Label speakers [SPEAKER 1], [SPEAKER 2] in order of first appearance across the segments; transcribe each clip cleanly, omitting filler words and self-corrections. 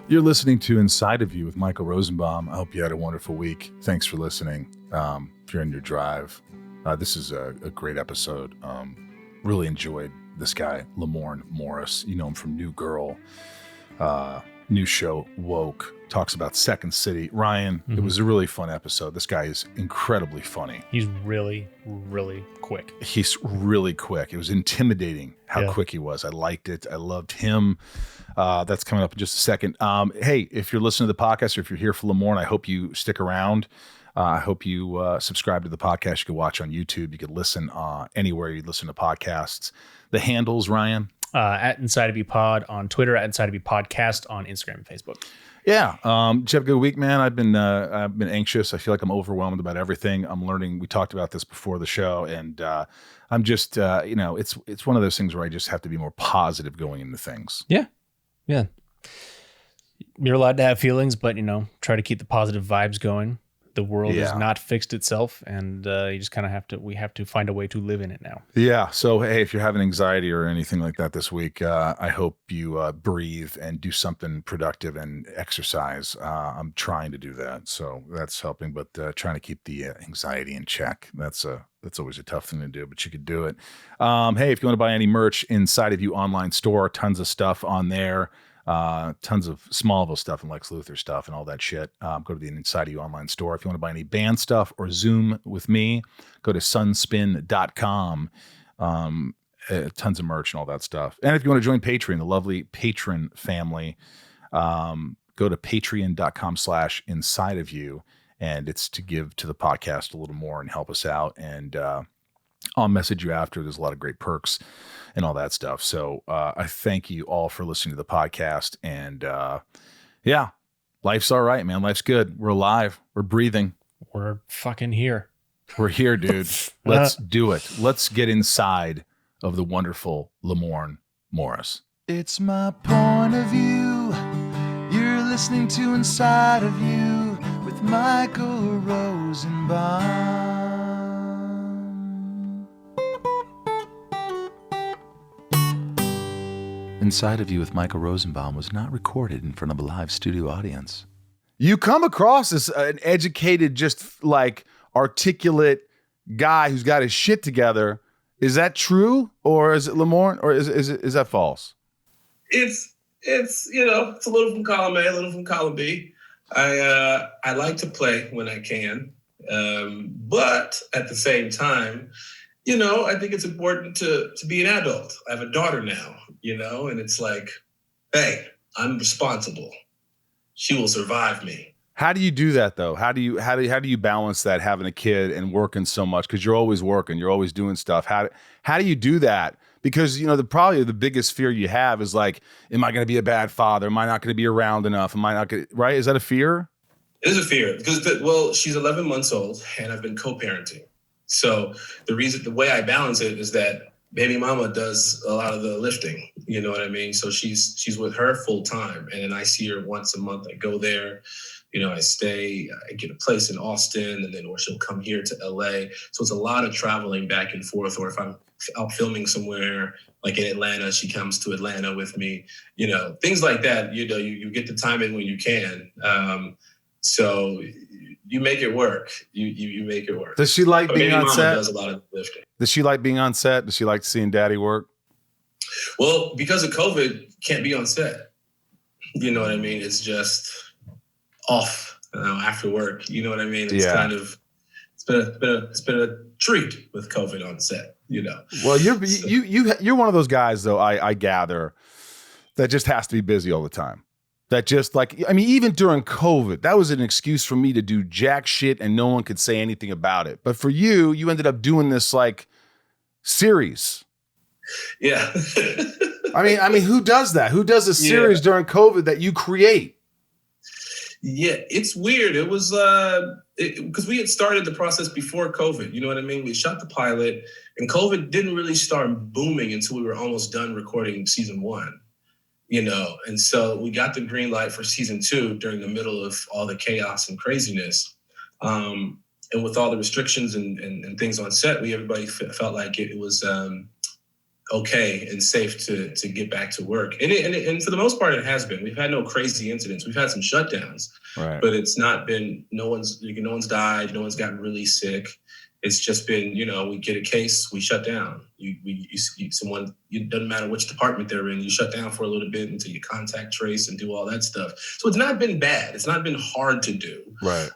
[SPEAKER 1] You're listening to Inside of You with Michael Rosenbaum. I hope you had a wonderful week. Thanks for listening. If you're in your drive, this is a great episode. Really enjoyed this guy, Lamorne Morris. You know him from New Girl, new show, Woke. Talks about Second City. Ryan, It was a really fun episode. This guy is incredibly funny.
[SPEAKER 2] He's really, really quick.
[SPEAKER 1] He's really quick. It was intimidating how quick he was. I liked it. I loved him. That's coming up in just a second. Hey, if you're listening to the podcast or if you're here for Lamorne, I hope you stick around. I hope you subscribe to the podcast. You can watch on YouTube. You can listen anywhere you listen to podcasts. The handles, Ryan?
[SPEAKER 2] At Inside of You Pod on Twitter, at Inside of You Podcast on Instagram and Facebook.
[SPEAKER 1] Yeah. Did you have a good week, man? I've been anxious. I feel like I'm overwhelmed about everything. I'm learning. We talked about this before the show, and I'm just, it's one of those things where I just have to be more positive going into things.
[SPEAKER 2] Yeah. You're allowed to have feelings, but, try to keep the positive vibes going. The world has not fixed itself, and you just kind of we have to find a way to live in it now. Yeah.
[SPEAKER 1] So, hey, if you're having anxiety or anything like that this week, I hope you breathe and do something productive and exercise. I'm trying to do that, so that's helping, but trying to keep the anxiety in check. That's always a tough thing to do, but you could do it. Hey, if you want to buy any merch Inside of You online store, tons of stuff on there. Tons of Smallville stuff and Lex Luthor stuff and all that shit. Go to the Inside of You online store. If you want to buy any band stuff or Zoom with me, go to sunspin.com. Tons of merch and all that stuff. And if you want to join Patreon, the lovely patron family, go to patreon.com/inside of you. And it's to give to the podcast a little more and help us out. And I'll message you after. There's a lot of great perks and all that stuff. So I thank you all for listening to the podcast. And life's all right, man. Life's good. We're alive. We're breathing.
[SPEAKER 2] We're fucking here.
[SPEAKER 1] We're here, dude. Let's do it. Let's get inside of the wonderful Lamorne Morris.
[SPEAKER 3] It's my point of view. You're listening to Inside of You with Michael Rosenbaum. Inside of You with Michael Rosenbaum was not recorded in front of a live studio audience.
[SPEAKER 1] You come across as an educated, just like articulate guy who's got his shit together. Is that true, or is it Lamorne, or is that false?
[SPEAKER 4] It's it's a little from column A, a little from column B. I like to play when I can, but at the same time, I think it's important to be an adult. I have a daughter now, and it's like, hey, I'm responsible. She will survive me.
[SPEAKER 1] How do you do that though? How do you balance that, having a kid and working so much? Because you're always working, you're always doing stuff. How do you do that? Because probably the biggest fear you have is like, am I going to be a bad father? Am I not going to be around enough? Am I not going to, right? Is that a fear?
[SPEAKER 4] It is a fear because she's 11 months old and I've been co-parenting. So the way I balance it is that baby mama does a lot of the lifting. You know what I mean? So she's with her full time, and then I see her once a month. I go there, I stay, I get a place in Austin, or she'll come here to LA. So it's a lot of traveling back and forth. Or if I'm out filming somewhere, like in Atlanta, she comes to Atlanta with me. Things like that. You get the time in when you can. So you make it work. You make it work.
[SPEAKER 1] Does she like being on set?
[SPEAKER 4] Does a lot of lifting.
[SPEAKER 1] Does she like being on set? Does she like seeing daddy work?
[SPEAKER 4] Well, because of COVID, can't be on set. You know what I mean? It's just off after work. You know what I mean? It's kind of it's been a treat with COVID on set.
[SPEAKER 1] Well, you're one of those guys though. I gather that just has to be busy all the time. That just even during COVID, that was an excuse for me to do jack shit and no one could say anything about it. But for you ended up doing this series.
[SPEAKER 4] Yeah.
[SPEAKER 1] I mean, who does that? Who does a series during COVID that you create?
[SPEAKER 4] Yeah, it's weird. It was because we had started the process before COVID. You know what I mean? We shot the pilot, and COVID didn't really start booming until we were almost done recording season 1. And so we got the green light for season 2 during the middle of all the chaos and craziness. And with all the restrictions and things on set, everybody felt like it was okay and safe to get back to work. And for the most part, it has been. We've had no crazy incidents. We've had some shutdowns,
[SPEAKER 1] right.
[SPEAKER 4] but it's not been, no one's died. No one's gotten really sick. It's just been, we get a case, we shut down. Someone, it doesn't matter which department they're in, you shut down for a little bit until you contact trace and do all that stuff. So it's not been bad. It's not been hard to do.
[SPEAKER 1] Right.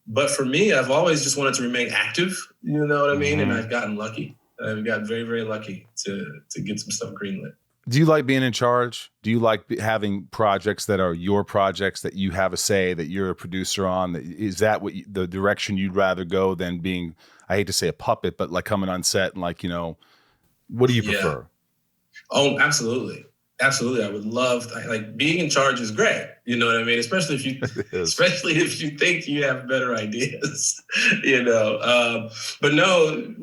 [SPEAKER 4] But for me, I've always just wanted to remain active, you know what I mean? And I've gotten lucky. I've gotten very, very lucky to get some stuff greenlit.
[SPEAKER 1] Do you like being in charge? Do you like having projects that are your projects that you have a say, that you're a producer on? Is that what the direction you'd rather go than being, I hate to say a puppet, but like coming on set and like, what do you prefer?
[SPEAKER 4] Oh, absolutely. Absolutely. I would love, like, being in charge is great. You know what I mean? Especially if you think you have better ideas, but no,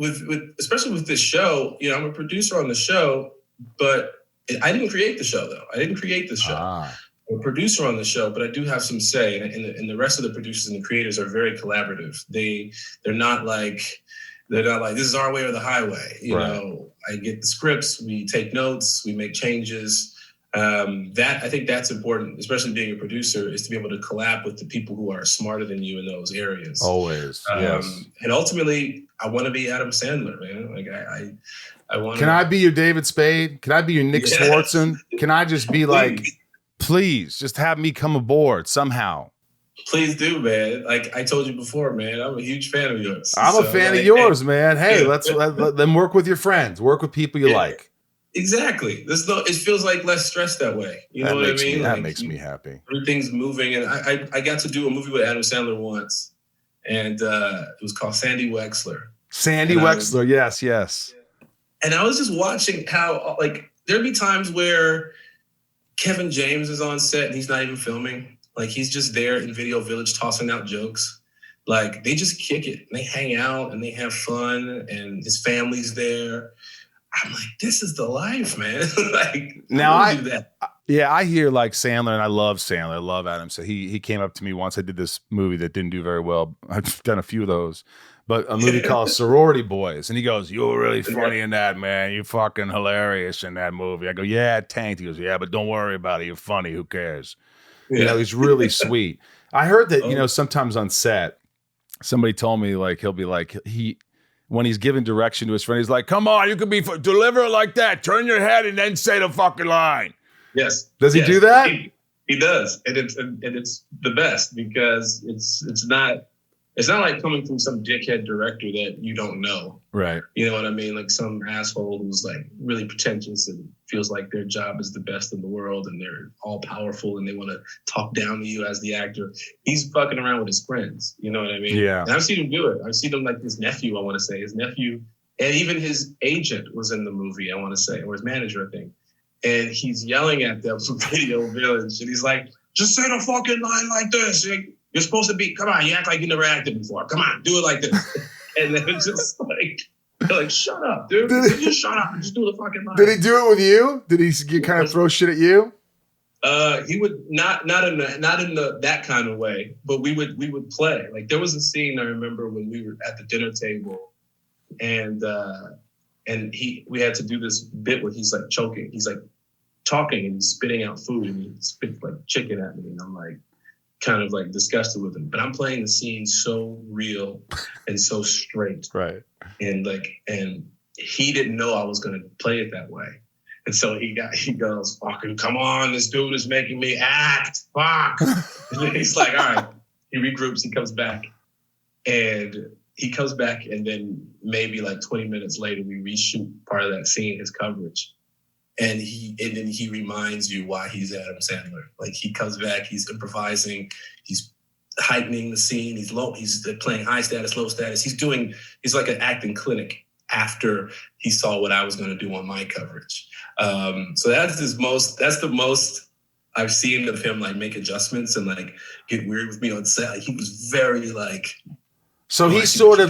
[SPEAKER 4] especially with this show, I'm a producer on the show, but I didn't create the show though. I didn't create the show. I'm a producer on the show, but I do have some say, and the rest of the producers and the creators are very collaborative. They're not like, this is our way or the highway. I get the scripts, we take notes, we make changes. I think that's important, especially being a producer, is to be able to collab with the people who are smarter than you in those areas.
[SPEAKER 1] Always, yes.
[SPEAKER 4] And ultimately, I want to be Adam Sandler, man. Like I want.
[SPEAKER 1] Can I be your David Spade? Can I be your Nick Swartzen? Can I just be like, please, just have me come aboard somehow?
[SPEAKER 4] Please do, man. Like I told you before, man, I'm a huge fan of yours.
[SPEAKER 1] I'm a fan of yours, man. Hey, let them work with your friends. Work with people you like.
[SPEAKER 4] Exactly. It feels like less stress that way. You know what I mean?
[SPEAKER 1] That makes me happy.
[SPEAKER 4] Everything's moving, and I got to do a movie with Adam Sandler once, and it was called Sandy Wexler.
[SPEAKER 1] Sandy Wexler, yes.
[SPEAKER 4] And I was just watching how, like, there'd be times where Kevin James is on set and he's not even filming. Like, he's just there in Video Village tossing out jokes. Like, they just kick it and they hang out and they have fun and his family's there. I'm like, this is the life, man. Like,
[SPEAKER 1] now
[SPEAKER 4] I do that.
[SPEAKER 1] Yeah, I hear like Sandler, and I love Sandler. I love Adam. So he came up to me once. I did this movie that didn't do very well. I've done a few of those, but a movie called Sorority Boys. And he goes, "You were really funny in that, man. You're fucking hilarious in that movie." I go, "Yeah, it tanked." He goes, "Yeah, but don't worry about it. You're funny. Who cares?"
[SPEAKER 4] Yeah.
[SPEAKER 1] He's really sweet. I heard that, sometimes on set, somebody told me like, he'll be like, when he's giving direction to his friend, he's like, "Come on, you can deliver it like that. Turn your head and then say the fucking line."
[SPEAKER 4] Yes.
[SPEAKER 1] Does he do that?
[SPEAKER 4] He does, and it's the best because it's not like coming from some dickhead director that you don't know.
[SPEAKER 1] Right.
[SPEAKER 4] You know what I mean? Like some asshole who's like really pretentious and feels like their job is the best in the world and they're all powerful and they want to talk down to you as the actor. He's fucking around with his friends. You know what I mean?
[SPEAKER 1] Yeah.
[SPEAKER 4] And I've seen him do it. I've seen him like his nephew, I want to say. His nephew, and even his agent was in the movie, I want to say, or his manager, I think. And he's yelling at them from Video Village. And he's like, "Just say the fucking line like this. You're supposed to be, come on, you act like you never acted before. Come on, do it like this." And then it's just like, they're like, "Shut up, dude. Just shut up and just do the fucking line."
[SPEAKER 1] Did he do it with you? Did he kind of throw shit at you?
[SPEAKER 4] He would not in that kind of way, but we would play. Like there was a scene I remember when we were at the dinner table and we had to do this bit where he's like choking. He's like talking and he's spitting out food and he spits like chicken at me and I'm like kind of like disgusted with him. But I'm playing the scene so real and so straight.
[SPEAKER 1] Right.
[SPEAKER 4] And he didn't know I was gonna play it that way. And so he goes, "Fucking come on, this dude is making me act. Fuck." And then he's like, all right. He regroups, he comes back. And then maybe like 20 minutes later, we reshoot part of that scene, his coverage. And then he reminds you why he's Adam Sandler. Like he comes back, he's improvising, he's heightening the scene, he's playing high status, low status. He's like an acting clinic after he saw what I was going to do on my coverage. So that's the most I've seen of him like make adjustments and like get weird with me on set. Like, he was very like.
[SPEAKER 1] So he sort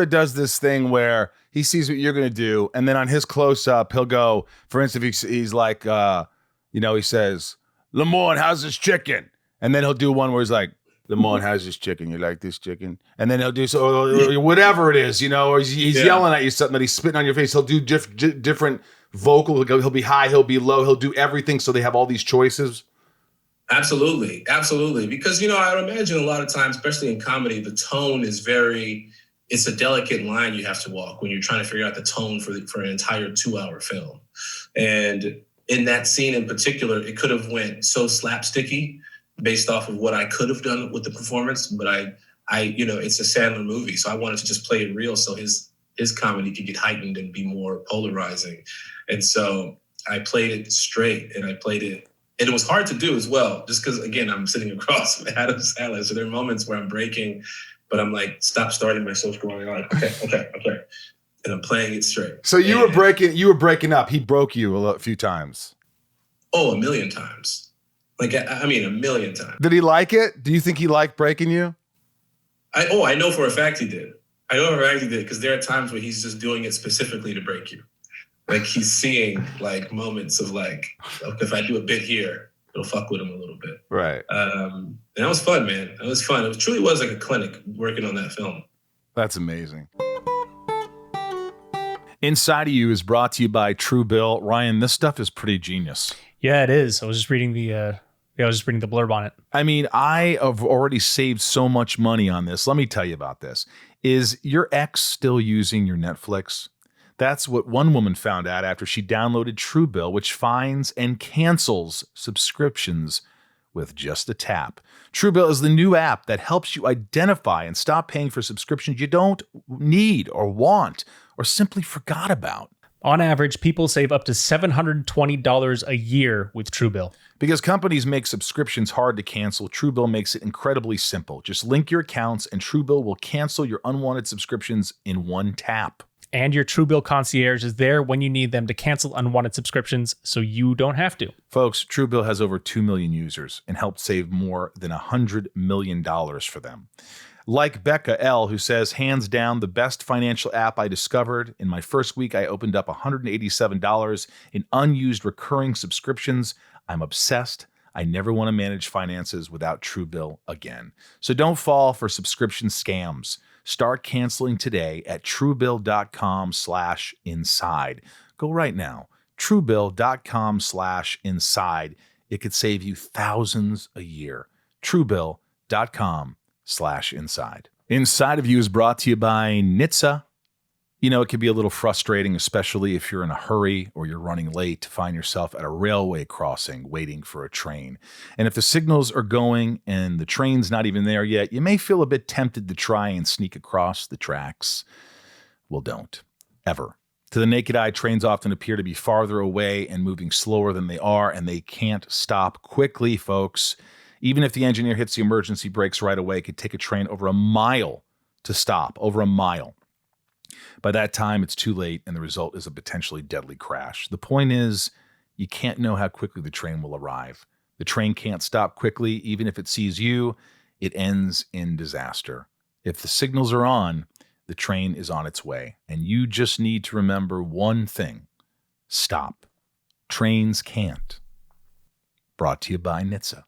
[SPEAKER 1] of does this thing where he sees what you're going to do, and then on his close up, he'll go. For instance, he's like, he says, "Lamorne, how's this chicken?" And then he'll do one where he's like, Lamorne has this chicken. You like this chicken? And then he'll do so, or whatever it is, or he's yelling at you something that he's spitting on your face. He'll do different vocal. He'll be high, he'll be low, he'll do everything. So they have all these choices.
[SPEAKER 4] Absolutely. Because, I would imagine a lot of times, especially in comedy, the tone is it's a delicate line you have to walk when you're trying to figure out the tone for an entire 2-hour film. And in that scene in particular, it could have went so slapsticky based off of what I could have done with the performance. But I it's a Sandler movie. So I wanted to just play it real so his comedy could get heightened and be more polarizing. And so I played it straight and and it was hard to do as well, just because, again, I'm sitting across from Adam Sandler. So there are moments where I'm breaking, but I'm like, stop starting myself going on. Like, okay. And I'm playing it straight.
[SPEAKER 1] So you were breaking up. He broke you a few times.
[SPEAKER 4] Oh, a million times. Like, a million times.
[SPEAKER 1] Did he like it? Do you think he liked breaking you?
[SPEAKER 4] I know for a fact he did. Because there are times where he's just doing it specifically to break you. Like, he's seeing like moments of like, if I do a bit here, it'll fuck with him a little bit.
[SPEAKER 1] Right.
[SPEAKER 4] And that was fun, man. It was fun. It truly was like a clinic working on that film.
[SPEAKER 1] That's amazing. Inside of You is brought to you by Truebill. Ryan, this stuff is pretty genius.
[SPEAKER 2] Yeah, it is. I was just reading the blurb on it.
[SPEAKER 1] I mean, I have already saved so much money on this. Let me tell you about this. Is your ex still using your Netflix? That's what one woman found out after she downloaded Truebill, which finds and cancels subscriptions with just a tap. Truebill is the new app that helps you identify and stop paying for subscriptions you don't need or want or simply forgot about.
[SPEAKER 2] On average, people save up to $720 a year with Truebill.
[SPEAKER 1] Because companies make subscriptions hard to cancel, Truebill makes it incredibly simple. Just link your accounts and Truebill will cancel your unwanted subscriptions in one tap.
[SPEAKER 2] And your Truebill concierge is there when you need them to cancel unwanted subscriptions so you don't have to.
[SPEAKER 1] Folks, Truebill has over 2 million users and helped save more than $100 million for them. Like Becca L., who says, hands down, the best financial app I discovered. In my first week, I opened up $187 in unused recurring subscriptions. I'm obsessed. I never want to manage finances without Truebill again. So don't fall for subscription scams. Start canceling today at Truebill.com/inside. Go right now. Truebill.com/inside. It could save you thousands a year. Truebill.com/inside. Inside of You is brought to you by NHTSA. It can be a little frustrating, especially if you're in a hurry or you're running late, to find yourself at a railway crossing waiting for a train. And if the signals are going and the train's not even there yet, you may feel a bit tempted to try and sneak across the tracks. Well, don't. Ever. To the naked eye, trains often appear to be farther away and moving slower than they are, and they can't stop quickly, folks. Even if the engineer hits the emergency brakes right away, it could take a train over a mile to stop, over a mile. By that time, it's too late, and the result is a potentially deadly crash. The point is, you can't know how quickly the train will arrive. The train can't stop quickly. Even if it sees you, it ends in disaster. If the signals are on, the train is on its way, and you just need to remember one thing. Stop. Trains can't. Brought to you by NHTSA.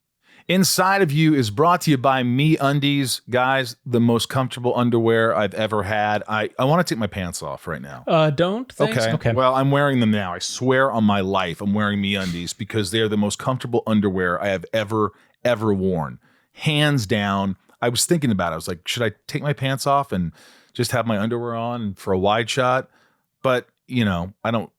[SPEAKER 1] Inside of You is brought to you by MeUndies. Guys, the most comfortable underwear I've ever had. I want to take my pants off right now.
[SPEAKER 2] Don't? Thanks.
[SPEAKER 1] Okay. Well, I'm wearing them now. I swear on my life I'm wearing MeUndies because they're the most comfortable underwear I have ever worn. Hands down. I was thinking about it. I was like, should I take my pants off and just have my underwear on for a wide shot? But,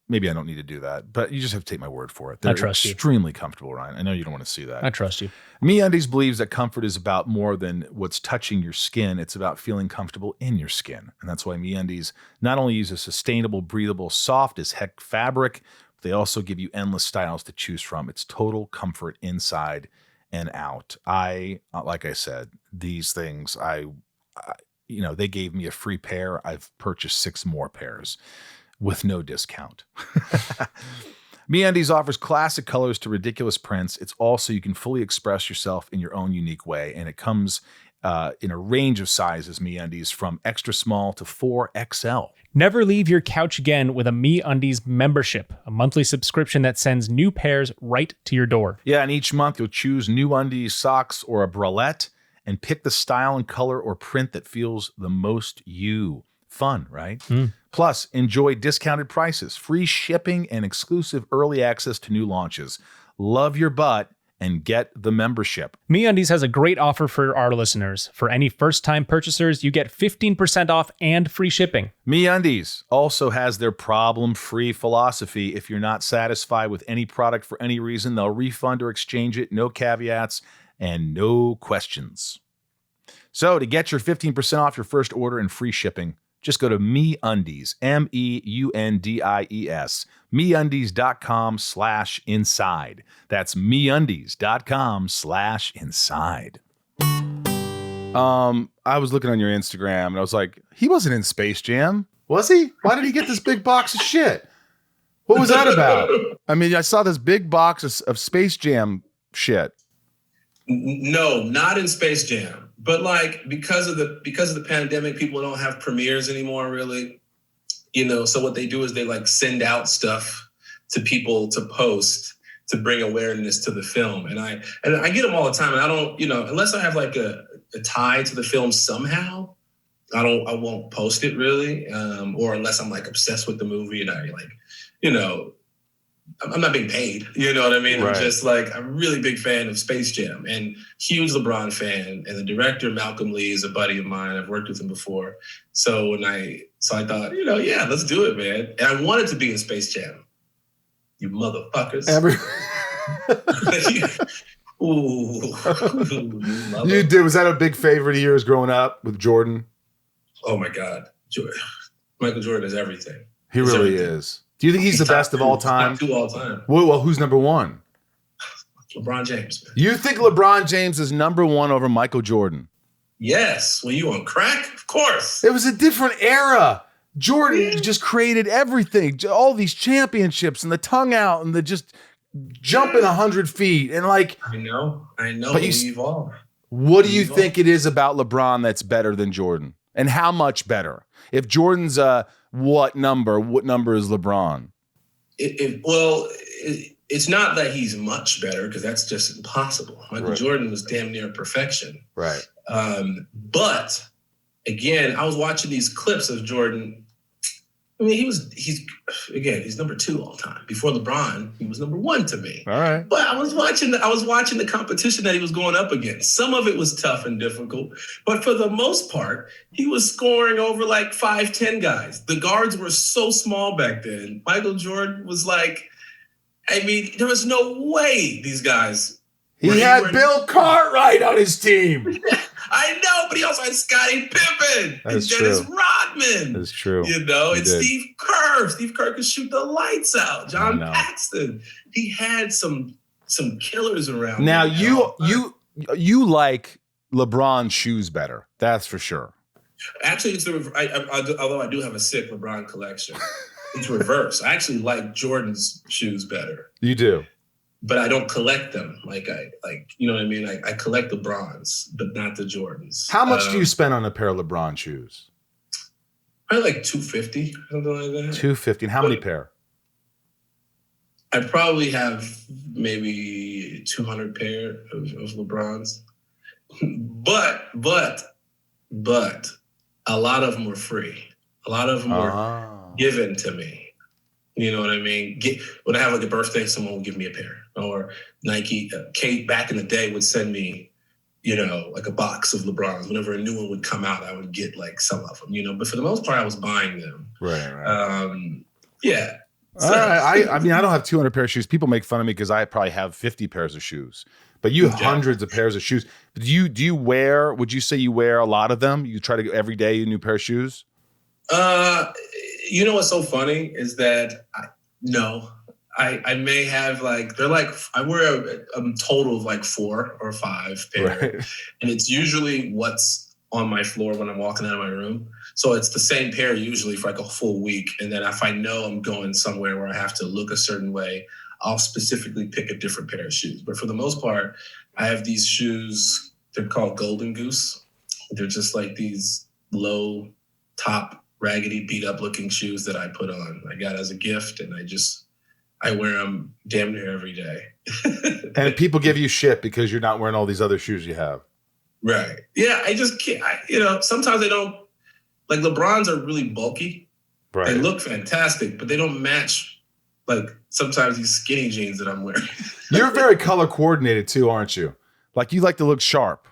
[SPEAKER 1] maybe I don't need to do that, but you just have to take my word for it. They're extremely comfortable, Ryan. I know you don't want to see that.
[SPEAKER 2] I trust you.
[SPEAKER 1] MeUndies believes that comfort is about more than what's touching your skin. It's about feeling comfortable in your skin. And that's why MeUndies not only use a sustainable, breathable, soft as heck fabric, but they also give you endless styles to choose from. It's total comfort inside and out. Like I said, these things, they gave me a free pair. I've purchased 6 more pairs with no discount. MeUndies offers classic colors to ridiculous prints. It's also you can fully express yourself in your own unique way, and it comes in a range of sizes. MeUndies from extra small to 4XL.
[SPEAKER 2] Never leave your couch again with a MeUndies membership, a monthly subscription that sends new pairs right to your door.
[SPEAKER 1] Yeah, and each month you'll choose new undies, socks, or a bralette, and pick the style and color or print that feels the most you. Fun, right? Plus, enjoy discounted prices, free shipping, and exclusive early access to new launches. Love your butt and get the membership.
[SPEAKER 2] MeUndies has a great offer for our listeners. For any first-time purchasers, you get 15% off and free shipping.
[SPEAKER 1] MeUndies also has their problem-free philosophy. If you're not satisfied with any product for any reason, they'll refund or exchange it. No caveats and no questions. So to get your 15% off your first order and free shipping, just go to MeUndies, MEUNDIES, MeUndies.com/inside. That's MeUndies.com/inside. I was looking on your Instagram and I was like, he wasn't in Space Jam, was he? Why did he get this big box of shit? What was that about? I mean, I saw this big box of Space Jam shit.
[SPEAKER 4] No, not in Space Jam. But like because of the pandemic, people don't have premieres anymore, really. So what they do is they like send out stuff to people to post to bring awareness to the film. And I get them all the time. And I don't, unless I have like a tie to the film somehow, I won't post it really. Or unless I'm like obsessed with the movie and I like, I'm not being paid, you know what I mean? Right. I'm just like, I'm a really big fan of Space Jam and huge LeBron fan. And the director, Malcolm Lee, is a buddy of mine. I've worked with him before. So I thought, yeah, let's do it, man. And I wanted to be in Space Jam. You motherfuckers.
[SPEAKER 1] You did. Was that a big favorite of yours growing up with Jordan?
[SPEAKER 4] Oh my God. Michael Jordan is everything.
[SPEAKER 1] He really is. Do you think he's the best of all time?
[SPEAKER 4] Top 2 all time.
[SPEAKER 1] Well, who's number 1?
[SPEAKER 4] LeBron James, man.
[SPEAKER 1] You think LeBron James is number 1 over Michael Jordan?
[SPEAKER 4] Yes. Were you on crack? Of course.
[SPEAKER 1] It was a different era. Jordan just created everything. All these championships and the tongue out and the just jumping 100 feet. And like...
[SPEAKER 4] I know.
[SPEAKER 1] But
[SPEAKER 4] you evolve.
[SPEAKER 1] What do you think it is about LeBron that's better than Jordan? And how much better? If Jordan's what number is LeBron?
[SPEAKER 4] It's not that he's much better because that's just impossible. Michael Jordan was damn near perfection.
[SPEAKER 1] Right.
[SPEAKER 4] But again, I was watching these clips of Jordan. I mean, he's number 2 all time. Before LeBron, he was number 1 to me.
[SPEAKER 1] All right.
[SPEAKER 4] But I was watching the competition that he was going up against. Some of it was tough and difficult, but for the most part, he was scoring over like 5'10" guys. The guards were so small back then. Michael Jordan was like, there was no way these guys.
[SPEAKER 1] He had Bill Cartwright on his team.
[SPEAKER 4] I know, but he also had Scottie Pippen and Dennis Rodman.
[SPEAKER 1] That's true.
[SPEAKER 4] And Steve Kerr. Steve Kerr could shoot the lights out. John Paxson. He had some killers around.
[SPEAKER 1] Now you like LeBron's shoes better. That's for sure.
[SPEAKER 4] Actually, it's although I do have a sick LeBron collection, it's reverse. I actually like Jordan's shoes better.
[SPEAKER 1] You do.
[SPEAKER 4] But I don't collect them. You know what I mean? I collect the bronze, but not the Jordans.
[SPEAKER 1] How much do you spend on a pair of LeBron shoes?
[SPEAKER 4] Probably like $250, something like that.
[SPEAKER 1] $250. And how many pair?
[SPEAKER 4] I probably have maybe 200 pair of LeBrons. But a lot of them were free. A lot of them were given to me. You know what I mean? When I have like a birthday, someone will give me a pair. Or Nike, Kate back in the day would send me, like a box of LeBrons. Whenever a new one would come out, I would get like some of them, But for the most part, I was buying them.
[SPEAKER 1] Right.
[SPEAKER 4] Yeah.
[SPEAKER 1] All right. I mean, I don't have 200 pair of shoes. People make fun of me because I probably have 50 pairs of shoes. But you have hundreds of pairs of shoes. Do you wear, would you say you wear a lot of them? You try to go every day a new pair of shoes?
[SPEAKER 4] You know what's so funny is that I may have I wear a total of like 4 or 5 pair, right. And it's usually what's on my floor when I'm walking out of my room. So it's the same pair usually for like a full week. And then if I know I'm going somewhere where I have to look a certain way, I'll specifically pick a different pair of shoes. But for the most part, I have these shoes. They're called Golden Goose. They're just like these low top, raggedy, beat up looking shoes that I put on. I got as a gift, and I wear them damn near every day.
[SPEAKER 1] And people give you shit because you're not wearing all these other shoes you have.
[SPEAKER 4] Right. Yeah, I just can't. Sometimes they don't. Like LeBrons are really bulky. Right. They look fantastic, but they don't match. Like sometimes these skinny jeans that I'm wearing.
[SPEAKER 1] You're very color coordinated too, aren't you? Like you like to look sharp.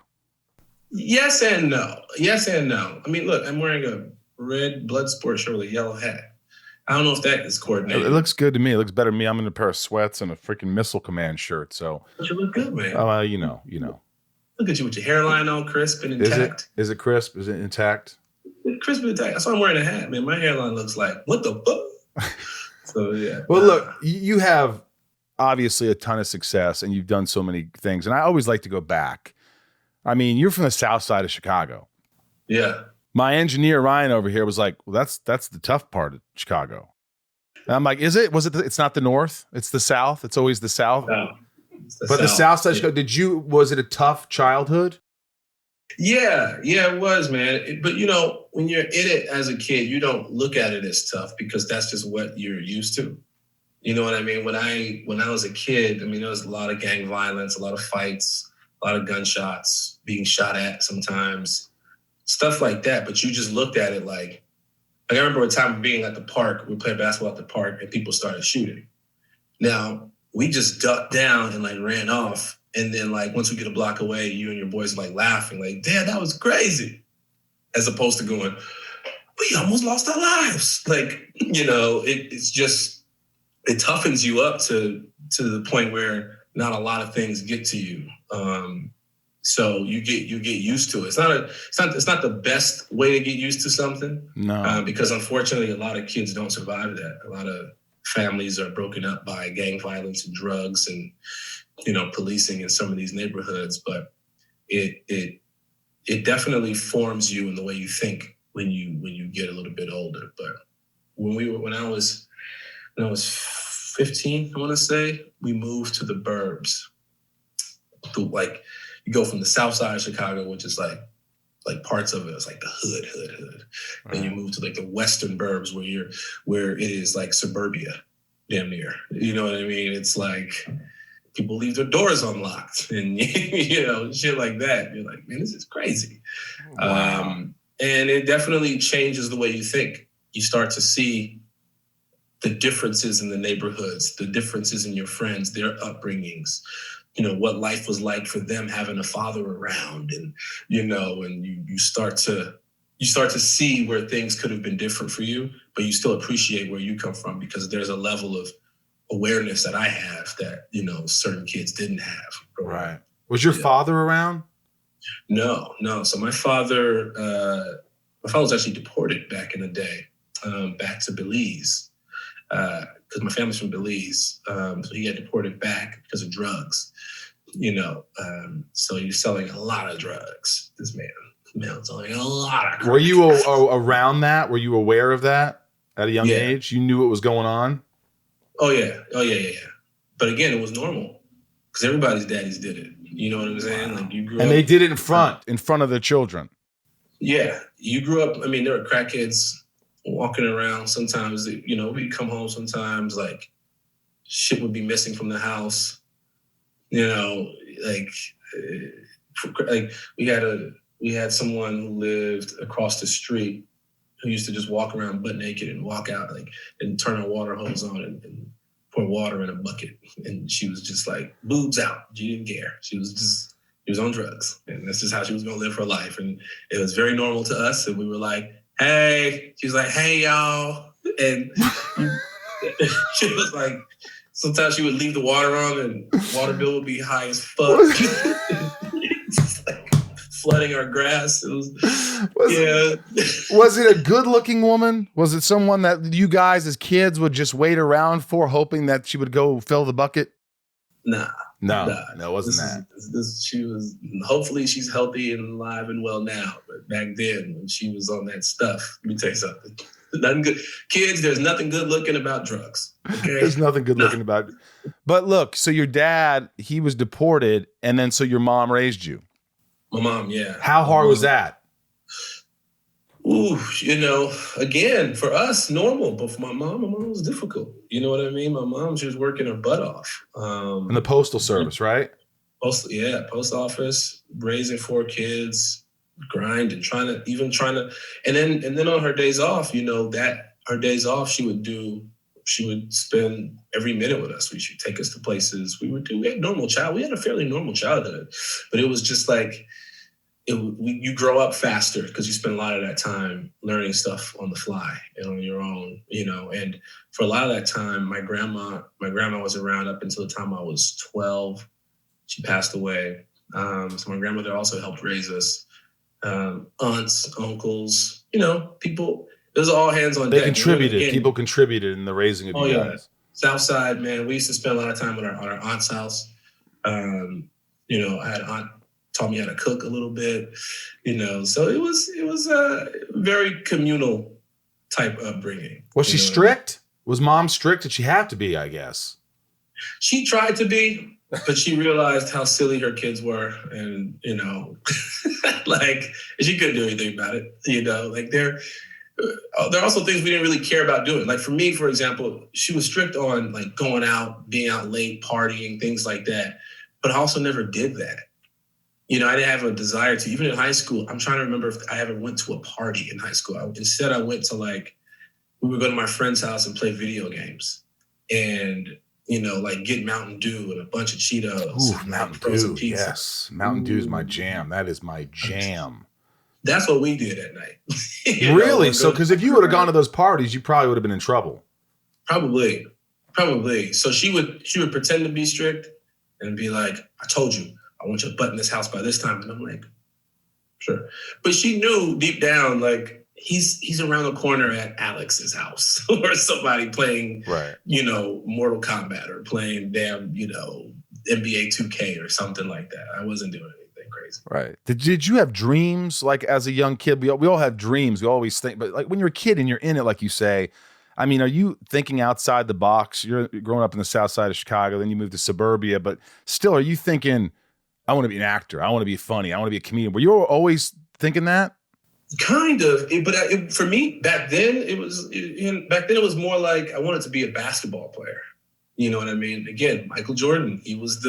[SPEAKER 4] Yes and no. Yes and no. I mean, look, I'm wearing a red blood sport shirt with a yellow hat. I don't know if that is coordinated.
[SPEAKER 1] It looks good to me. It looks better to me. I'm in a pair of sweats and a freaking Missile Command shirt. So
[SPEAKER 4] but you look good, man.
[SPEAKER 1] You know.
[SPEAKER 4] Look at you with your hairline all crisp and intact.
[SPEAKER 1] Is it crisp? Is it intact?
[SPEAKER 4] It's crisp and intact. That's why I'm wearing a hat, man. My hairline looks like, what the fuck? So, yeah.
[SPEAKER 1] Well, look, you have obviously a ton of success and you've done so many things. And I always like to go back. I mean, you're from the Southside of Chicago.
[SPEAKER 4] Yeah.
[SPEAKER 1] My engineer, Ryan, over here was like, well, that's the tough part of Chicago. And I'm like, is it? Was it? It's not the North. It's the South. It's always the South.
[SPEAKER 4] No,
[SPEAKER 1] but the Southside of Chicago, was it a tough childhood?
[SPEAKER 4] Yeah, it was, man. But when you're in it as a kid, you don't look at it as tough because that's just what you're used to. You know what I mean? When I was a kid, I mean, there was a lot of gang violence, a lot of fights, a lot of gunshots, being shot at sometimes, stuff like that. But you just looked at it like I remember a time being at the park, we played basketball at the park and people started shooting. Now, we just ducked down and like ran off. And then like once we get a block away, you and your boys are like laughing, like, Dad, that was crazy. As opposed to going, we almost lost our lives. Like, it's just, it toughens you up to the point where not a lot of things get to you. So you get used to it. It's not the best way to get used to something.
[SPEAKER 1] No.
[SPEAKER 4] Because unfortunately, a lot of kids don't survive that. A lot of families are broken up by gang violence and drugs and, policing in some of these neighborhoods. But it definitely forms you in the way you think when you get a little bit older. But when I was 15, I want to say, we moved to the burbs. You go from the south side of Chicago, which is like parts of it is like the hood. Right. And you move to like the western burbs where it is like suburbia, damn near. You know what I mean? It's like people leave their doors unlocked and shit like that. You're like, man, this is crazy. Wow. And it definitely changes the way you think. You start to see the differences in the neighborhoods, the differences in your friends, their upbringings, what life was like for them having a father around and, and you start to see where things could have been different for you, but you still appreciate where you come from because there's a level of awareness that I have that, certain kids didn't have.
[SPEAKER 1] Right. Was your father around?
[SPEAKER 4] No. So my father was actually deported back in the day, back to Belize. Because my family's from Belize, so he got deported back because of drugs, so he was selling a lot of drugs. This man was selling a lot of drugs.
[SPEAKER 1] Were you around that? Were you aware of that at a young age? You knew what was going on?
[SPEAKER 4] Oh, yeah. But again, it was normal because everybody's daddies did it. You know what I'm saying? Wow. Like you grew up.
[SPEAKER 1] And they did it in front of their children.
[SPEAKER 4] Yeah. You grew up, I mean, there were crackheads walking around. Sometimes, we'd come home sometimes, like, shit would be missing from the house. Like we had someone who lived across the street who used to just walk around butt naked and walk out, like, and turn a water hose on and pour water in a bucket. And she was just like, boobs out. She didn't care. She was on drugs. And that's just how she was going to live her life. And it was very normal to us. And we were like, hey, she's like, hey, y'all. And she was like, sometimes she would leave the water on and water bill would be high as fuck. It's like flooding our grass. Was
[SPEAKER 1] it a good looking woman? Was it someone that you guys as kids would just wait around for, hoping that she would go fill the bucket?
[SPEAKER 4] Nah.
[SPEAKER 1] No, it wasn't that.
[SPEAKER 4] She was, hopefully she's healthy and alive and well now. But back then, when she was on that stuff, let me tell you something. Nothing good. Kids, there's nothing good looking about drugs. Okay?
[SPEAKER 1] There's nothing good looking about it. But look, so your dad, he was deported, and then so your mom raised you.
[SPEAKER 4] My mom, yeah.
[SPEAKER 1] How hard was that?
[SPEAKER 4] Ooh, again, for us, normal. But for my mom was difficult. You know what I mean? My mom, she was working her butt off.
[SPEAKER 1] In the postal service, right?
[SPEAKER 4] Post office, raising 4 kids, grinding, trying to, and then on her days off, her days off, she would spend every minute with us. She would take us to places. We had a fairly normal childhood, but it was just like, you grow up faster because you spend a lot of that time learning stuff on the fly and on your own, and for a lot of that time, my grandma was around up until the time I was 12. She passed away. So my grandmother also helped raise us. Aunts, uncles, people. It was all hands on deck.
[SPEAKER 1] They contributed. People contributed in the raising of you guys.
[SPEAKER 4] Southside, man. We used to spend a lot of time at our aunt's house. I had an aunt taught me how to cook a little bit. So it was a very communal type upbringing.
[SPEAKER 1] Was she strict? Was mom strict? Did she have to be? I guess
[SPEAKER 4] she tried to be. But she realized how silly her kids were, and like she couldn't do anything about it. Like there are also things we didn't really care about doing. Like for me, for example, she was strict on like going out, being out late, partying, things like that. But I also never did that. I didn't have a desire to. Even in high school, I'm trying to remember if I ever went to a party in high school. Instead, I went to we would go to my friend's house and play video games, and like get Mountain Dew and a bunch of Cheetos.
[SPEAKER 1] Ooh, Mountain Dew, pizza. Yes. Mountain Dew is my jam. That is my jam.
[SPEAKER 4] That's what we did at night.
[SPEAKER 1] Really? So, because if you would have gone to those parties, you probably would have been in trouble.
[SPEAKER 4] Probably. So she would pretend to be strict and be like, I told you, I want you to button this house by this time. And I'm like, sure. But she knew deep down, like, he's around the corner at Alex's house or somebody playing, Mortal Kombat or playing damn, NBA 2K or something like that. I wasn't doing anything crazy.
[SPEAKER 1] Right. Did you have dreams? Like as a young kid, we all have dreams. We always think, but like when you're a kid and you're in it, like you say, I mean, are you thinking outside the box? You're growing up in the Southside of Chicago, then you moved to suburbia, but still, are you thinking, I want to be an actor. I want to be funny. I want to be a comedian. Were you always thinking that?
[SPEAKER 4] Kind of, but for me back then it was more like I wanted to be a basketball player. You know what I mean? Again, Michael Jordan. He was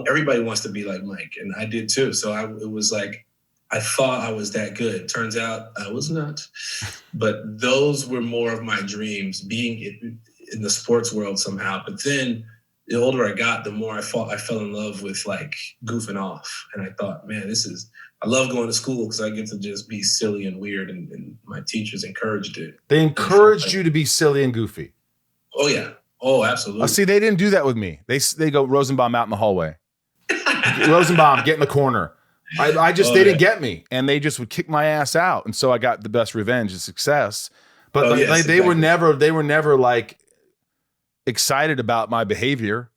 [SPEAKER 4] everybody wants to be like Mike, and I did too. So it was like I thought I was that good. Turns out I was not. But those were more of my dreams, being in the sports world somehow. But then the older I got, the more I fell in love with like goofing off, and I thought, man, I love going to school because I get to just be silly and weird, and my teachers encouraged it.
[SPEAKER 1] They encouraged you to be silly and goofy.
[SPEAKER 4] Oh, yeah. Oh, absolutely.
[SPEAKER 1] Oh, see, they didn't do that with me. They go, Rosenbaum out in the hallway. Rosenbaum, get in the corner. They didn't get me, and they just would kick my ass out. And so I got the best revenge and success. But they were never like excited about my behavior.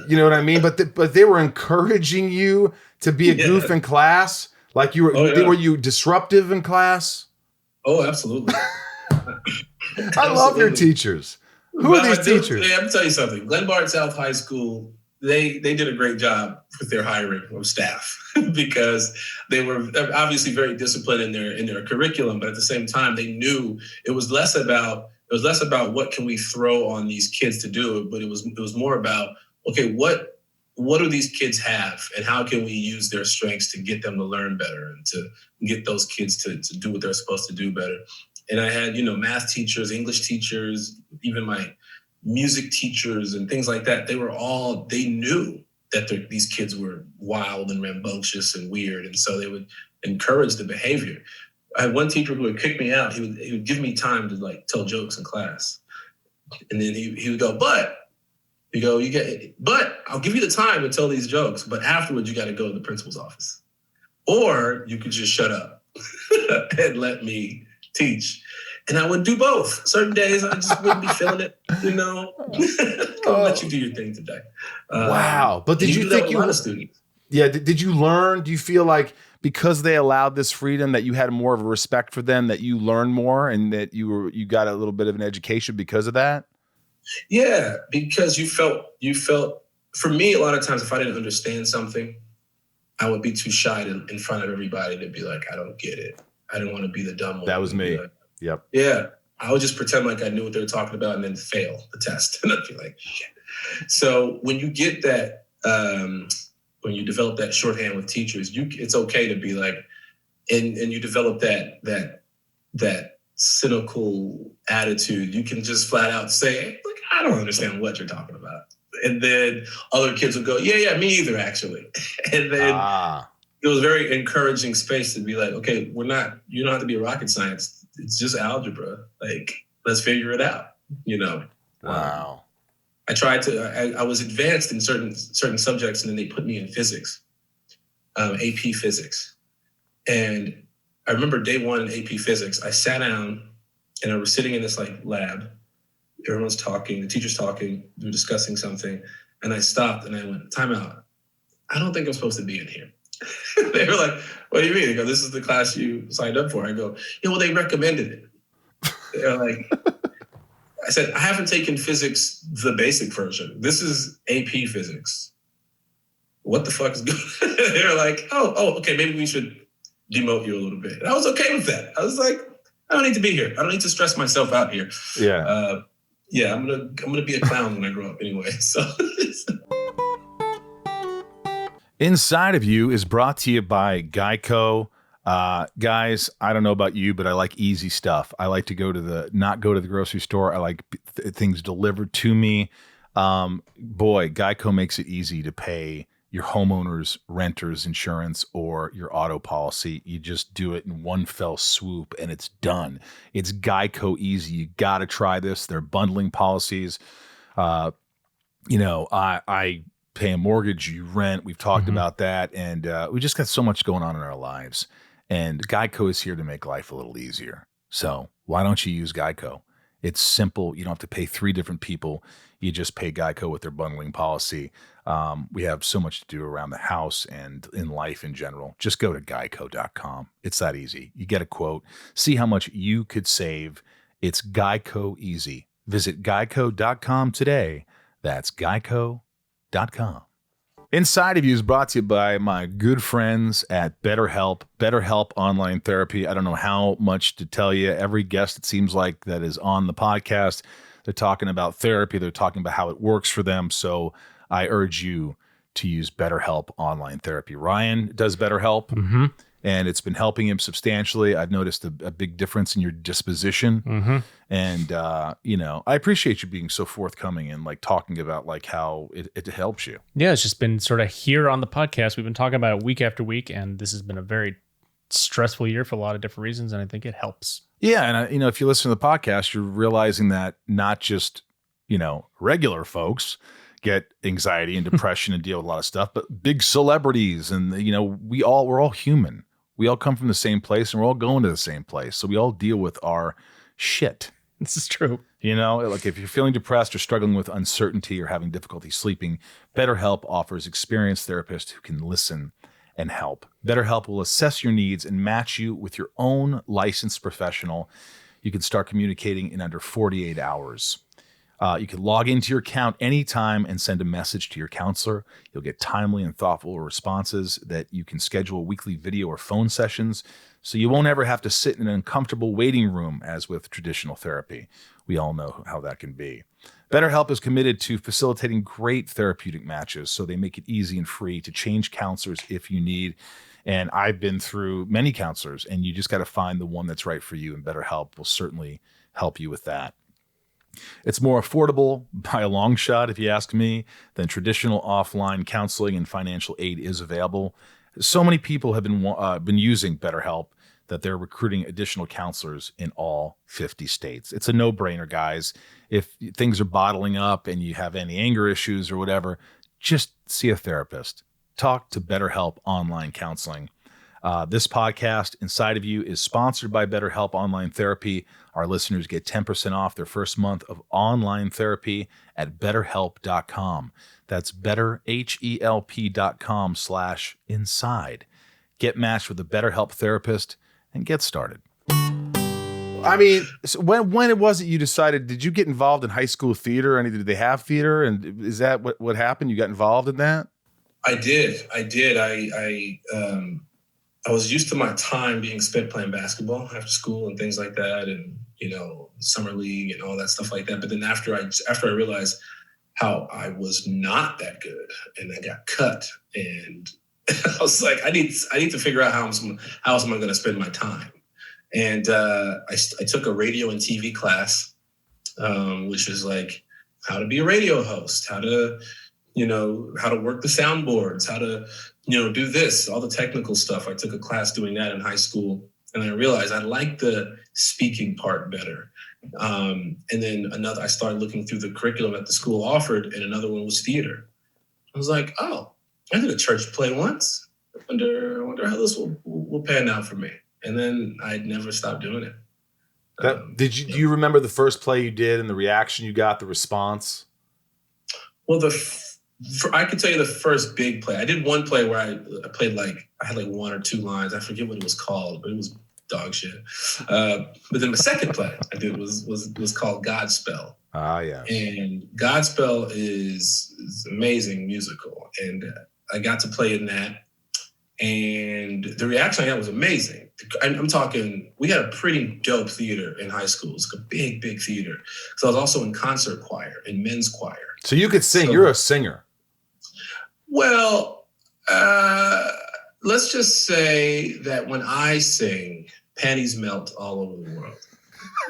[SPEAKER 1] You know what I mean? But they were encouraging you to be a goof in class. Like you were, were you disruptive in class?
[SPEAKER 4] Oh, absolutely.
[SPEAKER 1] I love your teachers. Who are these teachers?
[SPEAKER 4] I'm gonna tell you something. Glenbard South High School, they did a great job with their hiring of staff because they were obviously very disciplined in their curriculum, but at the same time, they knew it was less about what can we throw on these kids to do it, but it was more about, okay, what do these kids have, and how can we use their strengths to get them to learn better and to get those kids to do what they're supposed to do better. And I had, math teachers, English teachers, even my music teachers and things like that. They knew that these kids were wild and rambunctious and weird. And so they would encourage the behavior. I had one teacher who would kick me out. He would give me time to like tell jokes in class. And then he would go, but I'll give you the time to tell these jokes, but afterwards you got to go to the principal's office. Or you could just shut up and let me teach. And I would do both. Certain days I just wouldn't be feeling it, I'll let you do your thing today.
[SPEAKER 1] Wow. But did you think
[SPEAKER 4] a lot of students?
[SPEAKER 1] Yeah. Did you learn? Do you feel like because they allowed this freedom that you had more of a respect for them, that you learned more and that you got a little bit of an education because of that?
[SPEAKER 4] Yeah, because you felt, for me, a lot of times if I didn't understand something, I would be too shy in front of everybody to be like, I don't get it. I didn't want to be the dumb one.
[SPEAKER 1] That was me.
[SPEAKER 4] Like,
[SPEAKER 1] yep.
[SPEAKER 4] Yeah. I would just pretend like I knew what they were talking about and then fail the test. And I'd be like, shit. So when you get that when you develop that shorthand with teachers, it's okay to be like, and you develop that cynical attitude. You can just flat out say, look, I don't understand what you're talking about. And then other kids will go, yeah, me either, actually. And then it was a very encouraging space to be like, okay, you don't have to be a rocket science. It's just algebra. Like, let's figure it out,
[SPEAKER 1] Wow.
[SPEAKER 4] I tried to, I was advanced in certain subjects, and then they put me in physics, AP physics. And I remember day one in AP physics, I sat down and I was sitting in this like lab. Everyone's talking, the teacher's talking, they're discussing something. And I stopped and I went, time out. I don't think I'm supposed to be in here. They were like, what do you mean? They go, this is the class you signed up for. I go, yeah, well, they recommended it. They're like, I said, I haven't taken physics, the basic version. This is AP physics. What the fuck is going on? They're like, oh, okay, maybe we should demote you a little bit. And I was okay with that. I was like, I don't need to be here. I don't need to stress myself out here.
[SPEAKER 1] Yeah.
[SPEAKER 4] I'm gonna be a clown when I grow up anyway. So
[SPEAKER 1] Inside of You is brought to you by Geico. Guys, I don't know about you, but I like easy stuff. I like to not go to the grocery store. I like things delivered to me. Boy, Geico makes it easy to pay your homeowner's renter's insurance or your auto policy. You just do it in one fell swoop and it's done. It's Geico easy. You got to try this. They're bundling policies. I pay a mortgage, you rent. We've talked about that. And we just got so much going on in our lives. And Geico is here to make life a little easier. So why don't you use Geico? It's simple. You don't have to pay 3 different people. You just pay Geico with their bundling policy. We have so much to do around the house and in life in general. Just go to geico.com. It's that easy. You get a quote. See how much you could save. It's Geico easy. Visit geico.com today. That's geico.com. Inside of You is brought to you by my good friends at BetterHelp. BetterHelp Online Therapy. I don't know how much to tell you. Every guest, it seems like, that is on the podcast, they're talking about therapy. They're talking about how it works for them. So I urge you to use BetterHelp Online Therapy. Ryan does BetterHelp, and it's been helping him substantially. I've noticed a big difference in your disposition. And, I appreciate you being so forthcoming and like talking about like how it helps you.
[SPEAKER 2] Yeah, it's just been sort of here on the podcast. We've been talking about it week after week, and this has been a very stressful year for a lot of different reasons, and I think it helps.
[SPEAKER 1] Yeah, and if you listen to the podcast, you're realizing that not just, regular folks get anxiety and depression and deal with a lot of stuff, but big celebrities and, we're all human. We all come from the same place and we're all going to the same place. So we all deal with our shit.
[SPEAKER 2] This is true.
[SPEAKER 1] Like if you're feeling depressed or struggling with uncertainty or having difficulty sleeping, BetterHelp offers experienced therapists who can listen and help. BetterHelp will assess your needs and match you with your own licensed professional. You can start communicating in under 48 hours. You can log into your account anytime and send a message to your counselor. You'll get timely and thoughtful responses that you can schedule weekly video or phone sessions, so you won't ever have to sit in an uncomfortable waiting room as with traditional therapy. We all know how that can be. BetterHelp is committed to facilitating great therapeutic matches, so they make it easy and free to change counselors if you need. And I've been through many counselors, and you just got to find the one that's right for you, and BetterHelp will certainly help you with that. It's more affordable by a long shot, if you ask me, than traditional offline counseling, and financial aid is available. So many people have been using BetterHelp that they're recruiting additional counselors in all 50 states. It's a no-brainer, guys. If things are bottling up and you have any anger issues or whatever, just see a therapist. Talk to BetterHelp Online Counseling. This podcast, Inside of You, is sponsored by BetterHelp Online Therapy. Our listeners get 10% off their first month of online therapy at betterhelp.com. That's betterhelp.com/inside. Get matched with a BetterHelp therapist and get started. I mean, so when it was that you decided, did you get involved in high school theater? Did they have theater? And is that what happened? You got involved in that?
[SPEAKER 4] I did. I was used to my time being spent playing basketball after school and things like that, and summer league and all that stuff like that. But then after I realized how I was not that good, and I got cut. And I was like, I need to figure out how else am I going to spend my time. And I took a radio and TV class, which is like how to be a radio host, how to work the soundboards, how to, do this, all the technical stuff. I took a class doing that in high school, and I realized I liked the speaking part better. And then I started looking through the curriculum that the school offered, and another one was theater. I was like, oh, I did a church play once. I wonder how this will pan out for me. And then I never stopped doing it.
[SPEAKER 3] Do you remember the first play you did and the reaction you got, the response?
[SPEAKER 4] Well, I could tell you the first big play. I did one play where I played I had like one or two lines. I forget what it was called, but it was dog shit. But then the second play I did was called Godspell.
[SPEAKER 3] Ah, yeah.
[SPEAKER 4] And Godspell is amazing musical, and I got to play in that. And the reaction I got was amazing. I'm talking, we had a pretty dope theater in high school. It's like a big, big theater. So I was also in concert choir and men's choir.
[SPEAKER 3] So you could sing. You're a singer.
[SPEAKER 4] Well, let's just say that when I sing, panties melt all over the world.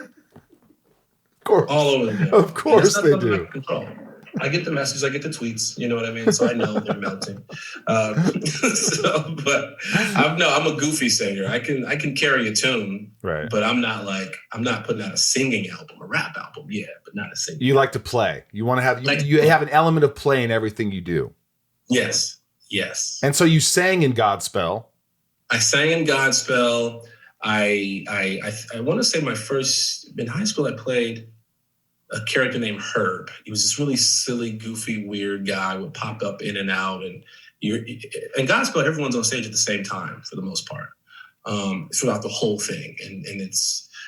[SPEAKER 3] Of course.
[SPEAKER 4] All over the world.
[SPEAKER 3] Of course they do.
[SPEAKER 4] I get the messages, I get the tweets, you know what I mean? So I know they're melting. I'm a goofy singer. I can carry a tune,
[SPEAKER 3] right?
[SPEAKER 4] But I'm not putting out a singing album, a rap album, yeah, but not a singing.
[SPEAKER 3] You like to play. You want to have you have an element of play in everything you do.
[SPEAKER 4] Yes.
[SPEAKER 3] And so you sang in Godspell.
[SPEAKER 4] I sang in Godspell. I want to say in high school I played a character named Herb. He was this really silly, goofy, weird guy, would pop up in and out. And in Godspell, everyone's on stage at the same time for the most part, throughout the whole thing. And it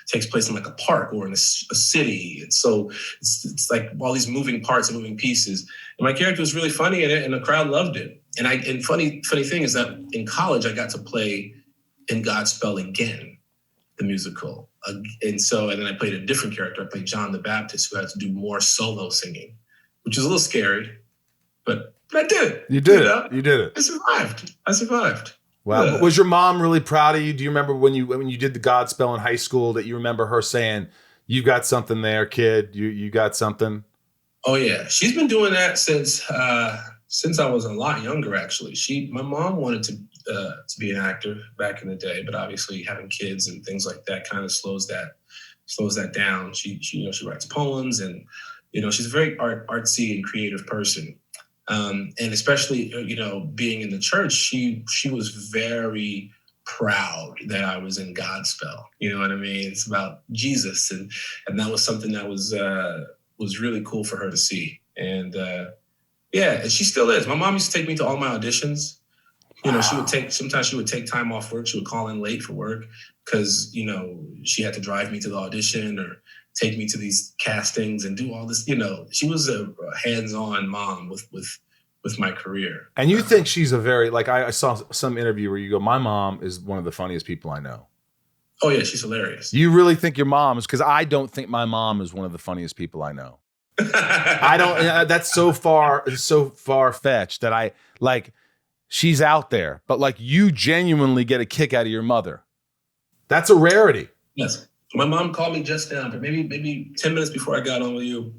[SPEAKER 4] takes place in like a park or in a city. And so it's like all these moving parts and moving pieces. And my character was really funny in it, and the crowd loved it. And funny thing is that in college, I got to play in Godspell again, the musical. And then I played a different character. I played John the Baptist, who had to do more solo singing, which was a little scary, but I did it.
[SPEAKER 3] You did it. You did it.
[SPEAKER 4] I survived.
[SPEAKER 3] Wow. Yeah. Was your mom really proud of you? Do you remember when you did the Godspell in high school that you remember her saying, "You got something there, kid. You got something"?
[SPEAKER 4] Oh yeah, she's been doing that since I was a lot younger. Actually, my mom wanted to be an actor back in the day, but obviously having kids and things like that kind of slows that down. She writes poems, and she's a very artsy and creative person. And especially being in the church, she was very proud that I was in Godspell. You know what I mean? It's about Jesus, and that was something that was really cool for her to see. And and she still is. My mom used to take me to all my auditions. Wow. Sometimes she would take time off work. She would call in late for work because, she had to drive me to the audition or take me to these castings and do all this. She was a hands-on mom with my career.
[SPEAKER 3] And you think she's a very, I saw some interview where you go, my mom is one of the funniest people I know.
[SPEAKER 4] Oh yeah, she's hilarious.
[SPEAKER 3] You really think your mom is? Because I don't think my mom is one of the funniest people I know. I don't. That's so far fetched that I like. She's out there, but you genuinely get a kick out of your mother. That's a rarity.
[SPEAKER 4] Yes, my mom called me just now, but maybe 10 minutes before I got on with you.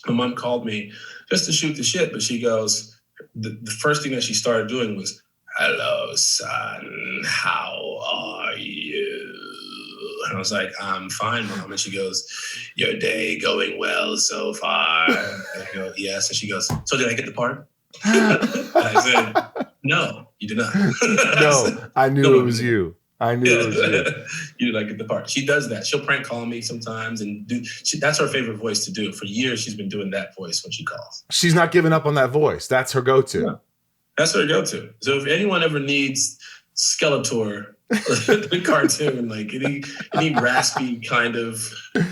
[SPEAKER 4] My mom called me just to shoot the shit, but she goes, the first thing that she started doing was, "Hello, son, how are you?" And I was like, "I'm fine, Mom." And she goes, "Your day going well so far?" And I go, "Yes." And she goes, "So did I get the part?" And I said, "No, you did not."
[SPEAKER 3] No, I knew it was you. I knew it was you.
[SPEAKER 4] You did not get the part. She does that. She'll prank call me sometimes, and that's her favorite voice to do. For years, she's been doing that voice when she calls.
[SPEAKER 3] She's not giving up on that voice. That's her go-to.
[SPEAKER 4] Yeah. That's her go-to. So if anyone ever needs Skeletor, the cartoon, any raspy kind of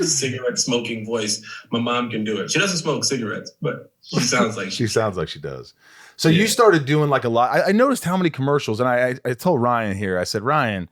[SPEAKER 4] cigarette smoking voice, my mom can do it. She doesn't smoke cigarettes, but she sounds like
[SPEAKER 3] she sounds like she does. So you started doing a lot. I noticed how many commercials, and I told Ryan here, I said, "Ryan,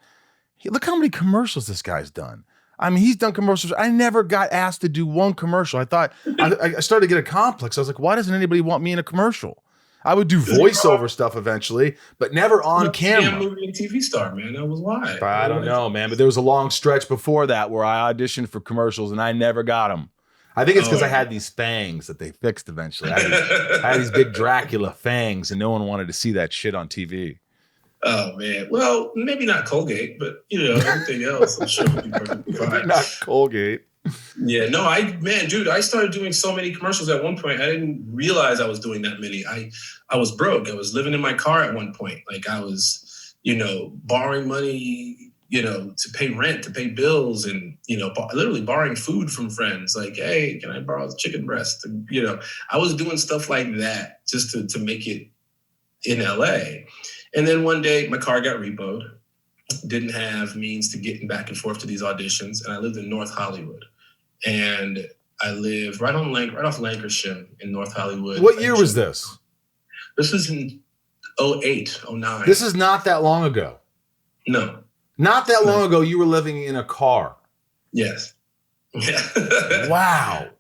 [SPEAKER 3] look how many commercials this guy's done." I mean, he's done commercials. I never got asked to do one commercial. I thought I started to get a complex. I was like, why doesn't anybody want me in a commercial? I would do voiceover stuff eventually, but never on camera.
[SPEAKER 4] Movie and TV star, man. That was why.
[SPEAKER 3] I don't know, man. But there was a long stretch before that where I auditioned for commercials and I never got them. I think it's because I had these fangs that they fixed eventually. I had these big Dracula fangs, and no one wanted to see that shit on TV.
[SPEAKER 4] Oh man, well, maybe not Colgate, but everything else, I'm sure would be perfectly fine.
[SPEAKER 3] Not Colgate.
[SPEAKER 4] Yeah, no, dude, I started doing so many commercials at one point. I didn't realize I was doing that many. I was broke. I was living in my car at one point. Like I was, borrowing money, to pay rent, to pay bills, and literally borrowing food from friends. Like, hey, can I borrow the chicken breast? And, I was doing stuff like that just to make it in LA. And then one day my car got repoed. Didn't have means to getting back and forth to these auditions, and I lived in North Hollywood. And I live right off Lancashire in North Hollywood.
[SPEAKER 3] What year was this?
[SPEAKER 4] This was in 08, 09.
[SPEAKER 3] This is not that long ago.
[SPEAKER 4] No.
[SPEAKER 3] Not that long ago, you were living in a car.
[SPEAKER 4] Yes. Yeah.
[SPEAKER 3] Wow.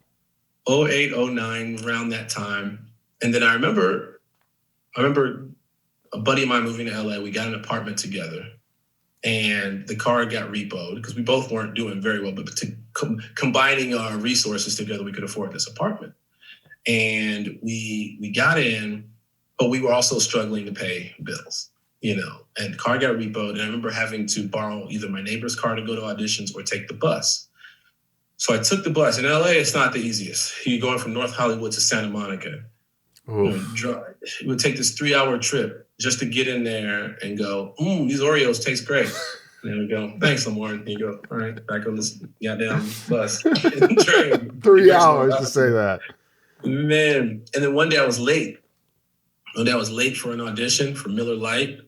[SPEAKER 4] 08, 09, around that time. And then I remember a buddy of mine moving to LA. We got an apartment together. And the car got repoed because we both weren't doing very well, but combining our resources together, we could afford this apartment. And we got in, but we were also struggling to pay bills, and the car got repoed. And I remember having to borrow either my neighbor's car to go to auditions or take the bus. So I took the bus. In LA, it's not the easiest. You're going from North Hollywood to Santa Monica. It would take this 3-hour trip just to get in there and go, these Oreos taste great. And then we go, thanks, Lamorne. And you go, all right, back on this goddamn bus.
[SPEAKER 3] 3 hours to say that.
[SPEAKER 4] Man. And then one day I was late. For an audition for Miller Lite.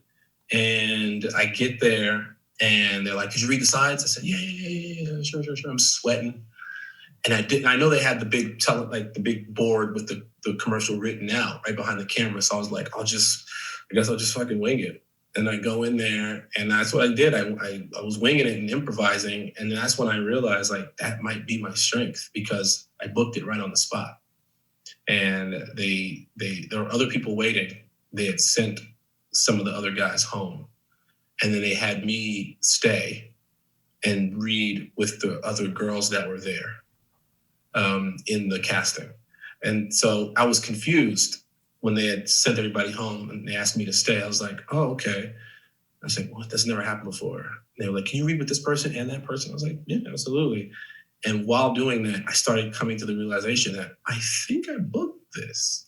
[SPEAKER 4] And I get there and they're like, did you read the sides? I said, yeah, sure. I'm sweating. And I know they had the big board with the commercial written out right behind the camera. So I was like, I guess I'll just fucking wing it. And I go in there, and that's what I did. I was winging it and improvising. And that's when I realized like that might be my strength because I booked it right on the spot. And there were other people waiting. They had sent some of the other guys home. And then they had me stay and read with the other girls that were there. In the casting. And so I was confused when they had sent everybody home and they asked me to stay. I was like, oh, okay. I said, well, that's never happened before. And they were like, can you read with this person and that person? I was like, yeah, absolutely. And while doing that, I started coming to the realization that I think I booked this.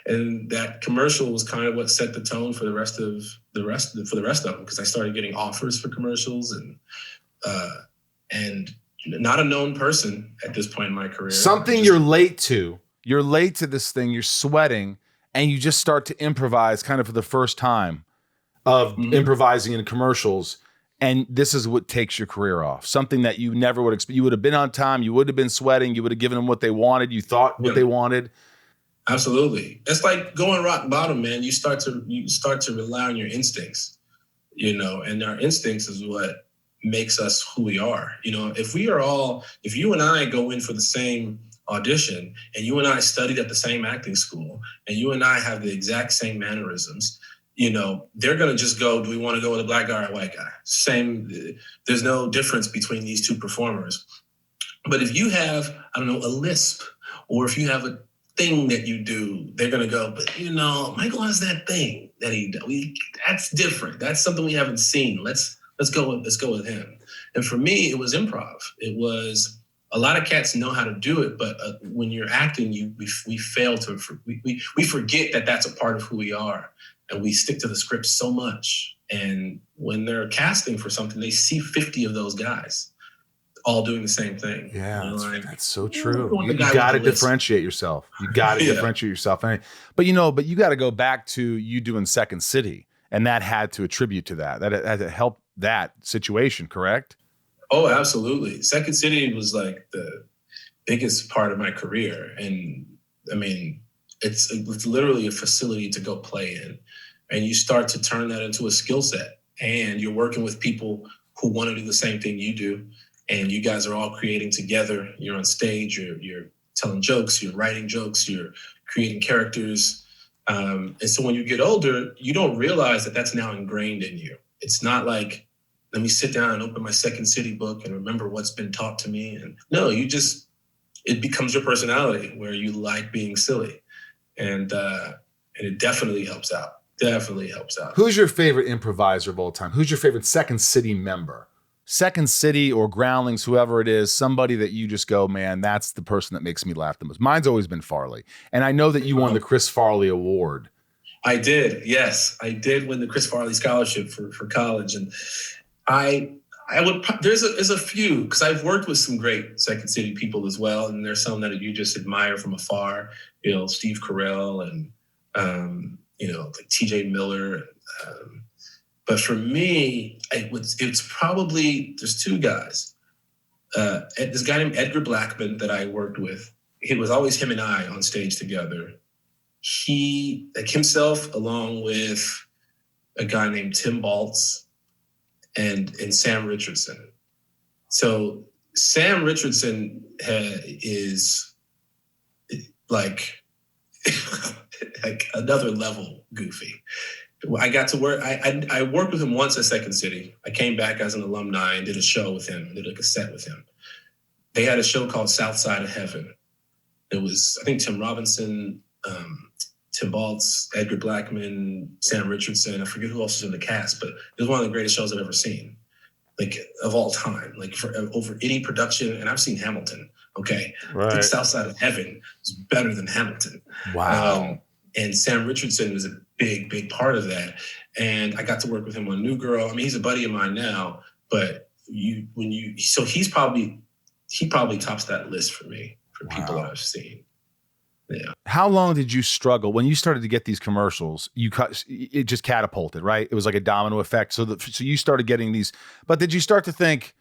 [SPEAKER 4] And that commercial was kind of what set the tone for the rest of them, because I started getting offers for commercials and not a known person at this point in my career.
[SPEAKER 3] Something you're late to. You're late to this thing. You're sweating, and you just start to improvise kind of for the first time of improvising in commercials. And this is what takes your career off. Something that you never would expect. You would have been on time. You would have been sweating. You would have given them what they wanted. You thought what they wanted.
[SPEAKER 4] Absolutely. It's like going rock bottom, man. You start to rely on your instincts, and our instincts is what makes us who we are. If you and I go in for the same audition and you and I studied at the same acting school and you and I have the exact same mannerisms, they're going to just go, do we want to go with a black guy or a white guy? There's no difference between these two performers. But if you have, a lisp, or if you have a thing that you do, they're going to go, but Michael has that thing that he does. That's different. That's something we haven't seen. Let's go with him. And for me, it was improv. It was a lot of cats know how to do it, but when you're acting, we fail to we forget that that's a part of who we are, and we stick to the script so much. And when they're casting for something, they see 50 of those guys all doing the same thing.
[SPEAKER 3] Yeah, that's so true. You got to differentiate yourself. You got to differentiate yourself. But you got to go back to you doing Second City, and that had to attribute to that. That had to help that situation, correct?
[SPEAKER 4] Oh, absolutely. Second City was like the biggest part of my career. And it's literally a facility to go play in. And you start to turn that into a skill set. And you're working with people who want to do the same thing you do. And you guys are all creating together. You're on stage, you're telling jokes, you're writing jokes, you're creating characters. And so when you get older, you don't realize that that's now ingrained in you. It's not like, let me sit down and open my Second City book and remember what's been taught to me. And no, it becomes your personality where you like being silly. And it definitely helps out. Definitely helps out.
[SPEAKER 3] Who's your favorite improviser of all time? Who's your favorite Second City member? Second City or Groundlings, whoever it is, somebody that you just go, man, that's the person that makes me laugh the most. Mine's always been Farley. And I know that you won the Chris Farley Award.
[SPEAKER 4] I did, yes. I did win the Chris Farley Scholarship for college. And I would, there's a few, because I've worked with some great Second City people as well. And there's some that you just admire from afar, Steve Carell and, like TJ Miller. But for me, it's probably, there's two guys. This guy named Edgar Blackman that I worked with. It was always him and I on stage together. He, like himself, along with a guy named Tim Baltz and Sam Richardson. So Sam Richardson is like another level goofy. I got to work. I worked with him once at Second City. I came back as an alumni and did a show with him, did like a set with him. They had a show called Southside of Heaven. It was, I think, Tim Robinson, Tim Baltz, Edgar Blackman, Sam Richardson. I forget who else was in the cast, but it was one of the greatest shows I've ever seen, like of all time, like over any production. And I've seen Hamilton. Okay, right. I think Southside of Heaven was better than Hamilton.
[SPEAKER 3] Wow.
[SPEAKER 4] And Sam Richardson was a big part of that. And I got to work with him on New Girl. I mean, he's a buddy of mine now, but he probably tops that list for me, for people that I've seen. Yeah.
[SPEAKER 3] How long did you struggle when you started to get these commercials? It just catapulted, right? It was like a domino effect. So you started getting these, but did you start to think,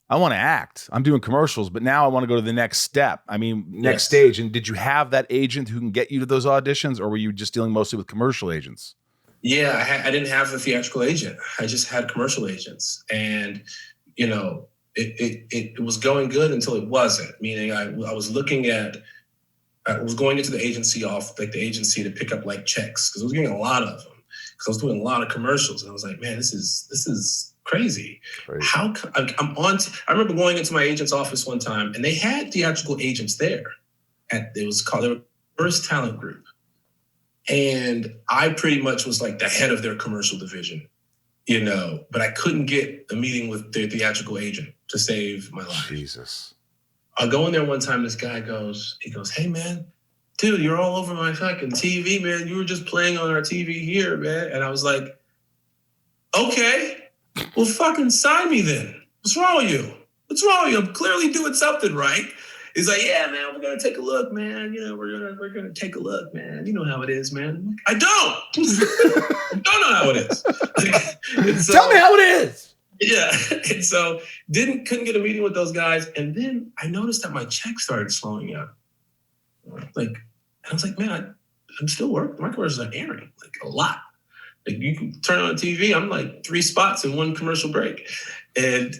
[SPEAKER 3] I want to act. I'm doing commercials, but now I want to go to the next step. I mean, next stage. And did you have that agent who can get you to those auditions, or were you just dealing mostly with commercial agents?
[SPEAKER 4] Yeah, I didn't have a theatrical agent. I just had commercial agents. And, it was going good until it wasn't. Meaning I was going into the agency the agency to pick up like checks, because I was getting a lot of them, because I was doing a lot of commercials. And I was like, man, this is crazy. How I'm on? I remember going into my agent's office one time, and they had theatrical agents there. It was called their First Talent Group, and I pretty much was like the head of their commercial division, But I couldn't get a meeting with their theatrical agent to save my life.
[SPEAKER 3] Jesus.
[SPEAKER 4] I go in there one time. This guy goes, "Hey man, dude, you're all over my fucking TV, man. You were just playing on our TV here, man." And I was like, "Okay. Well, fucking sign me then. What's wrong with you? I'm clearly doing something right." He's like, "Yeah, man, we're going to take a look, man. We're going to take a look, man. You know how it is, man." I'm like, I don't. I don't know how it is.
[SPEAKER 3] Tell me how it is.
[SPEAKER 4] Yeah. And so couldn't get a meeting with those guys. And then I noticed that my check started slowing up. And I was like, man, I'm still working. My commercials are airing like a lot. Like you can turn on TV, I'm like 3 spots in one commercial break. And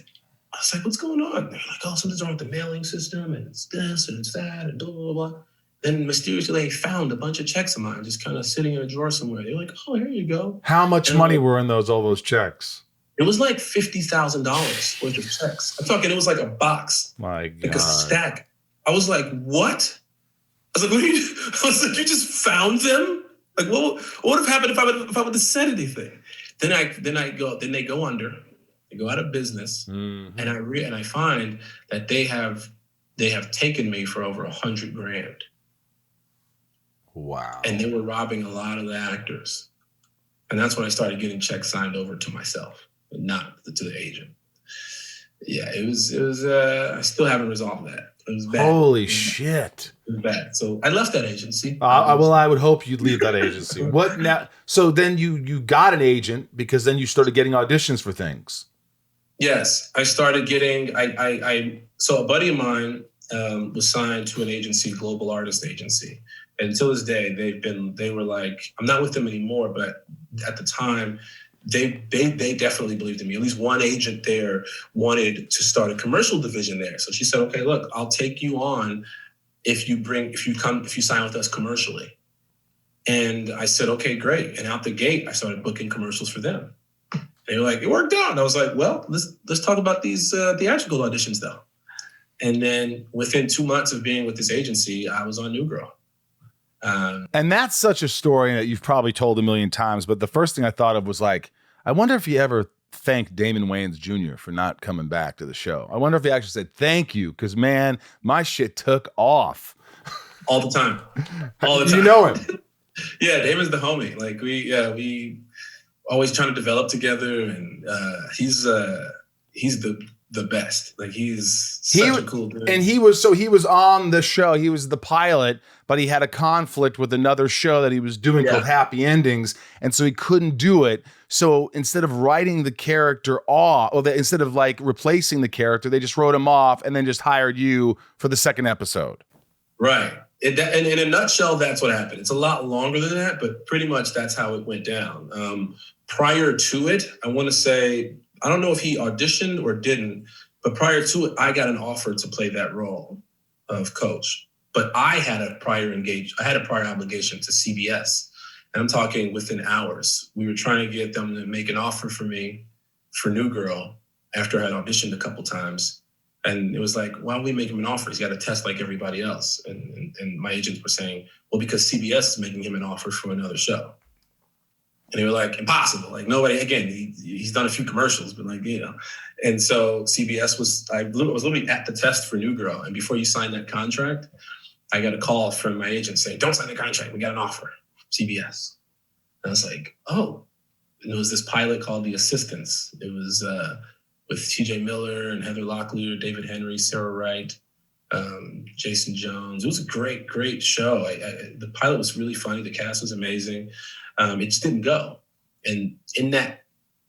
[SPEAKER 4] I was like, what's going on? They're like, oh, something's wrong with the mailing system, and it's this and it's that, and blah, blah, blah. Then mysteriously they found a bunch of checks of mine just kind of sitting in a drawer somewhere. They're like, oh, here you go.
[SPEAKER 3] How much money were in all those checks?
[SPEAKER 4] It was like $50,000 worth of checks. I'm talking, it was like a box.
[SPEAKER 3] My God.
[SPEAKER 4] Like a stack. I was like, what? I was like, you just found them? Like, what would have happened if I would have said anything? Then they go under, they go out of business, and I find that they have taken me for over $100,000.
[SPEAKER 3] Wow!
[SPEAKER 4] And they were robbing a lot of the actors, and that's when I started getting checks signed over to myself, but not to the agent. Yeah, it was. I still haven't resolved that. It was bad.
[SPEAKER 3] Holy shit.
[SPEAKER 4] It was bad. So I left that agency.
[SPEAKER 3] Well, I would hope you'd leave that agency. What now? So then you got an agent, because then you started getting auditions for things.
[SPEAKER 4] Yes, I started getting. So a buddy of mine was signed to an agency, Global Artist Agency, and to this day they were like, I'm not with them anymore, but at the time they definitely believed in me. At least one agent there wanted to start a commercial division there. So she said, okay, look, I'll take you on if you sign with us commercially. And I said, okay, great. And out the gate, I started booking commercials for them. And they were like, it worked out. And I was like, well, let's talk about these theatrical auditions though. And then within 2 months of being with this agency, I was on New Girl.
[SPEAKER 3] And that's such a story that you've probably told a million times. But the first thing I thought of was like, I wonder if he ever thanked Damon Wayans Jr. for not coming back to the show. I wonder if he actually said thank you, because man, my shit took off.
[SPEAKER 4] All the time. All the time.
[SPEAKER 3] You know him.
[SPEAKER 4] Yeah, Damon's the homie. Like we always trying to develop together, and he's the best. Like he's such a cool dude.
[SPEAKER 3] And he was on the show. He was the pilot, but he had a conflict with another show that he was doing called Happy Endings, and so he couldn't do it. So instead of writing the character off, or instead of like replacing the character, they just wrote him off and then just hired you for the second episode.
[SPEAKER 4] Right. And in a nutshell, that's what happened. It's a lot longer than that, but pretty much that's how it went down. Prior to it, I want to say, I don't know if he auditioned or didn't, but prior to it, I got an offer to play that role of Coach. But I had a prior obligation to CBS. And I'm talking within hours. We were trying to get them to make an offer for me for New Girl after I had auditioned a couple times. And it was like, why don't we make him an offer? He's got to test like everybody else. And my agents were saying, well, because CBS is making him an offer for another show. And they were like, impossible. Like nobody, again, he's done a few commercials, but like, you know. And so CBS I was literally at the test for New Girl. And before you sign that contract, I got a call from my agent saying, don't sign the contract. We got an offer, CBS. And I was like, oh. And it was this pilot called The Assistants. It was with TJ Miller and Heather Locklear, David Henry, Sarah Wright, Jason Jones. It was a great, great show. The pilot was really funny. The cast was amazing. It just didn't go. And in that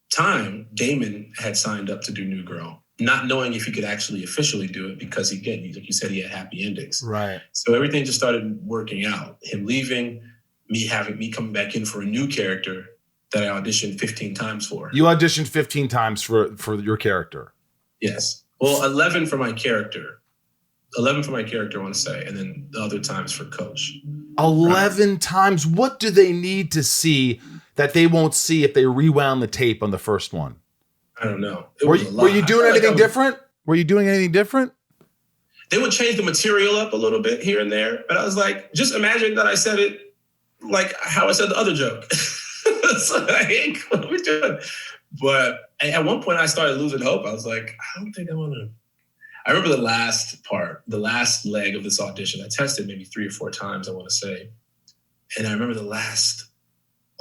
[SPEAKER 4] time, Damon had signed up to do New Girl, not knowing if he could actually officially do it because, again, like you said, he had happy endings.
[SPEAKER 3] Right.
[SPEAKER 4] So everything just started working out. Him leaving, me coming back in for a new character that I auditioned 15 times for.
[SPEAKER 3] You auditioned 15 times for your character.
[SPEAKER 4] Yes. Well, 11 for my character. 11 for my character, I want to say, and then the other times for Coach.
[SPEAKER 3] 11 times? What do they need to see that they won't see if they rewound the tape on the first one?
[SPEAKER 4] I don't know.
[SPEAKER 3] Were you doing anything different? Were you doing anything different?
[SPEAKER 4] They would change the material up a little bit here and there, but I was like, just imagine that I said it like how I said the other joke. So like, what are we doing? But at one point I started losing hope. I was like, I don't think I want to. I remember the last leg of this audition. I tested maybe 3 or 4 times, I want to say. And I remember the last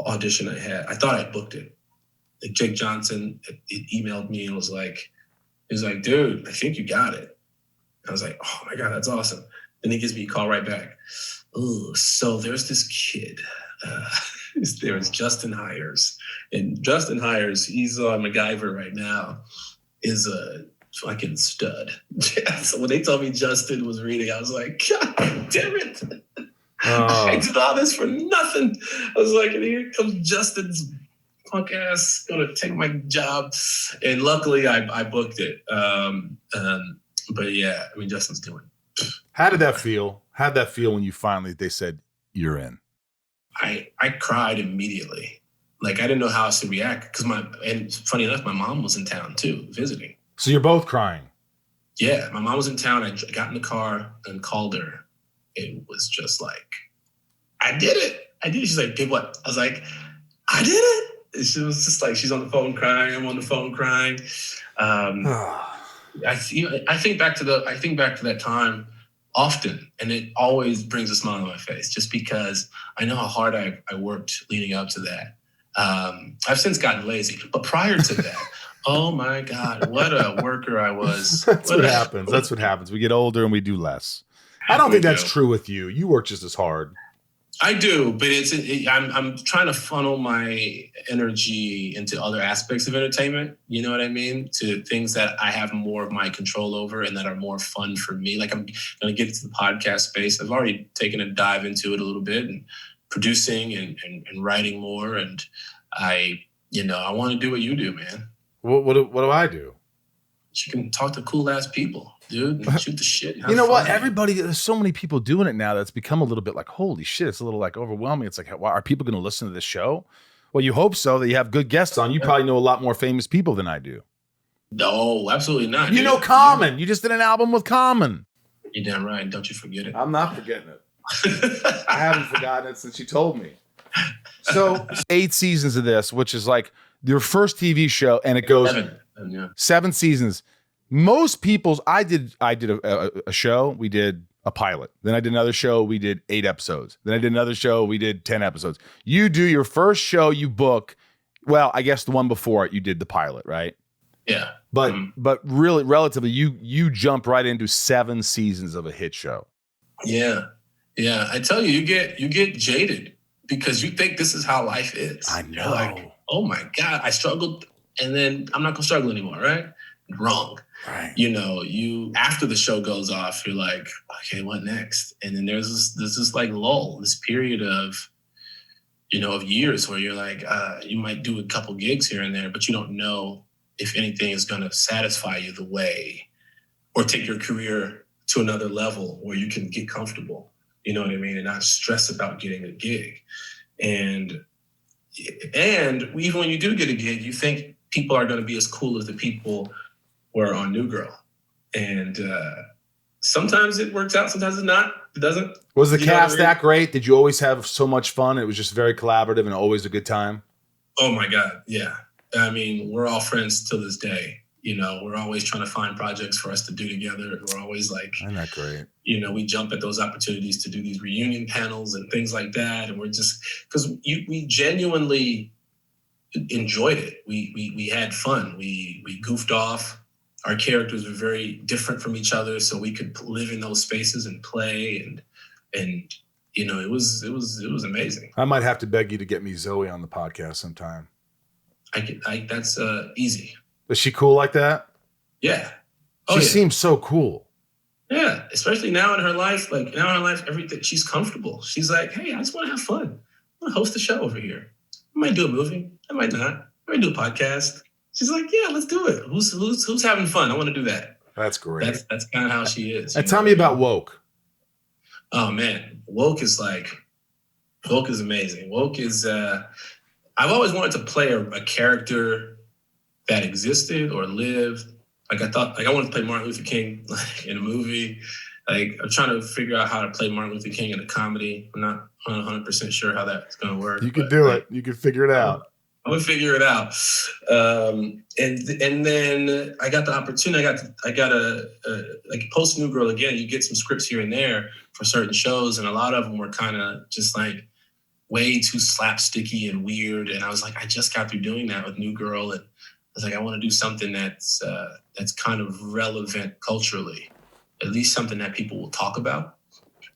[SPEAKER 4] audition I had, I thought I booked it. Like Jake Johnson emailed me and was like, dude, I think you got it. I was like, oh my God, that's awesome. Then he gives me a call right back. Oh, so there's this kid. There is Justin Hires. And Justin Hires, he's on MacGyver right now, is a fucking stud. So when they told me Justin was reading, I was like, God damn it. Oh. I did all this for nothing. I was like, and here comes Justin's punk ass gonna take my job. And luckily I booked it. But yeah, I mean, Justin's doing.
[SPEAKER 3] How did that feel? How did that feel when they said you're in?
[SPEAKER 4] I cried immediately. Like I didn't know how else to react and funny enough, my mom was in town too, visiting.
[SPEAKER 3] So you're both crying? Yeah,
[SPEAKER 4] my mom was in town. I got in the car and called her. It was just like, I did it. She's like, did what? I was like, I did it. And she was just like, she's on the phone crying. I'm on the phone crying. I think back to that time often, and it always brings a smile on my face just because I know how hard I worked leading up to that. I've since gotten lazy, but prior to that, oh my God, what a worker I was.
[SPEAKER 3] That's what happens. We get older and we do less. I don't think that's true with you. You work just as hard.
[SPEAKER 4] I do, but I'm trying to funnel my energy into other aspects of entertainment. You know what I mean? To things that I have more of my control over and that are more fun for me. Like I'm going to get into the podcast space. I've already taken a dive into it a little bit and producing and writing more. And I I want to do what you do, man.
[SPEAKER 3] What do I do?
[SPEAKER 4] You can talk to cool ass people, dude, and shoot the shit.
[SPEAKER 3] You know what? Everybody, there's so many people doing it now that's become a little bit like, holy shit, it's a little like overwhelming. It's like, are people going to listen to this show? Well, you hope so, that you have good guests on. You probably know a lot more famous people than I do.
[SPEAKER 4] No, absolutely not.
[SPEAKER 3] You know Common. You just did an album with Common.
[SPEAKER 4] You're damn right. Don't you forget it.
[SPEAKER 3] I'm not forgetting it. I haven't forgotten it since you told me. So 8 seasons of this, which is like your first TV show, and it goes 7 seasons. Most people's, I did a show, we did a pilot. Then I did another show, we did 8 episodes. Then I did another show, we did 10 episodes. You do your first show, you book, well, I guess the one before it, you did the pilot, right?
[SPEAKER 4] Yeah.
[SPEAKER 3] But really, relatively, you jump right into 7 seasons of a hit show.
[SPEAKER 4] Yeah. Yeah. I tell you, you get jaded because you think this is how life is.
[SPEAKER 3] I know.
[SPEAKER 4] You're like, oh my God, I struggled and then I'm not gonna struggle anymore, right? Wrong.
[SPEAKER 3] Right.
[SPEAKER 4] You after the show goes off, you're like, okay, what next? And then there's this like lull, this period of years where you're like, you might do a couple gigs here and there, but you don't know if anything is going to satisfy you the way or take your career to another level where you can get comfortable, you know what I mean? And not stress about getting a gig. And even when you do get a gig, you think people are going to be as cool as the people were on New Girl. And sometimes it works out, sometimes it's not. It doesn't.
[SPEAKER 3] Was the cast that great? Did you always have so much fun? It was just very collaborative and always a good time?
[SPEAKER 4] Oh my God, yeah. I mean, we're all friends to this day. We're always trying to find projects for us to do together. We're always like,
[SPEAKER 3] isn't that great?
[SPEAKER 4] We jump at those opportunities to do these reunion panels and things like that. And we're just, because we genuinely enjoyed it. We had fun. We goofed off. Our characters were very different from each other, so we could live in those spaces and play. And it was amazing.
[SPEAKER 3] I might have to beg you to get me Zoe on the podcast sometime.
[SPEAKER 4] That's easy.
[SPEAKER 3] Is she cool like that?
[SPEAKER 4] Yeah.
[SPEAKER 3] She seems so cool.
[SPEAKER 4] Yeah, especially now in her life. Like now in her life, everything, she's comfortable. She's like, hey, I just want to have fun. I want to host a show over here. I might do a movie. I might not. I might do a podcast. She's like, yeah, let's do it. Who's having fun? I want to do that.
[SPEAKER 3] That's great.
[SPEAKER 4] That's kind of how she is.
[SPEAKER 3] And tell me about Woke.
[SPEAKER 4] Oh man, Woke is amazing. Woke is. I've always wanted to play a character that existed or lived. Like I wanted to play Martin Luther King in a movie. Like I'm trying to figure out how to play Martin Luther King in a comedy. I'm not 100% sure how that's going to work.
[SPEAKER 3] You could do it. You could figure it out.
[SPEAKER 4] I'm gonna figure it out. And then I got the opportunity. I got a like post New Girl again. You get some scripts here and there for certain shows, and a lot of them were kind of just like way too slapsticky and weird. And I was like, I just got through doing that with New Girl, and I was like, I want to do something that's kind of relevant culturally, at least something that people will talk about.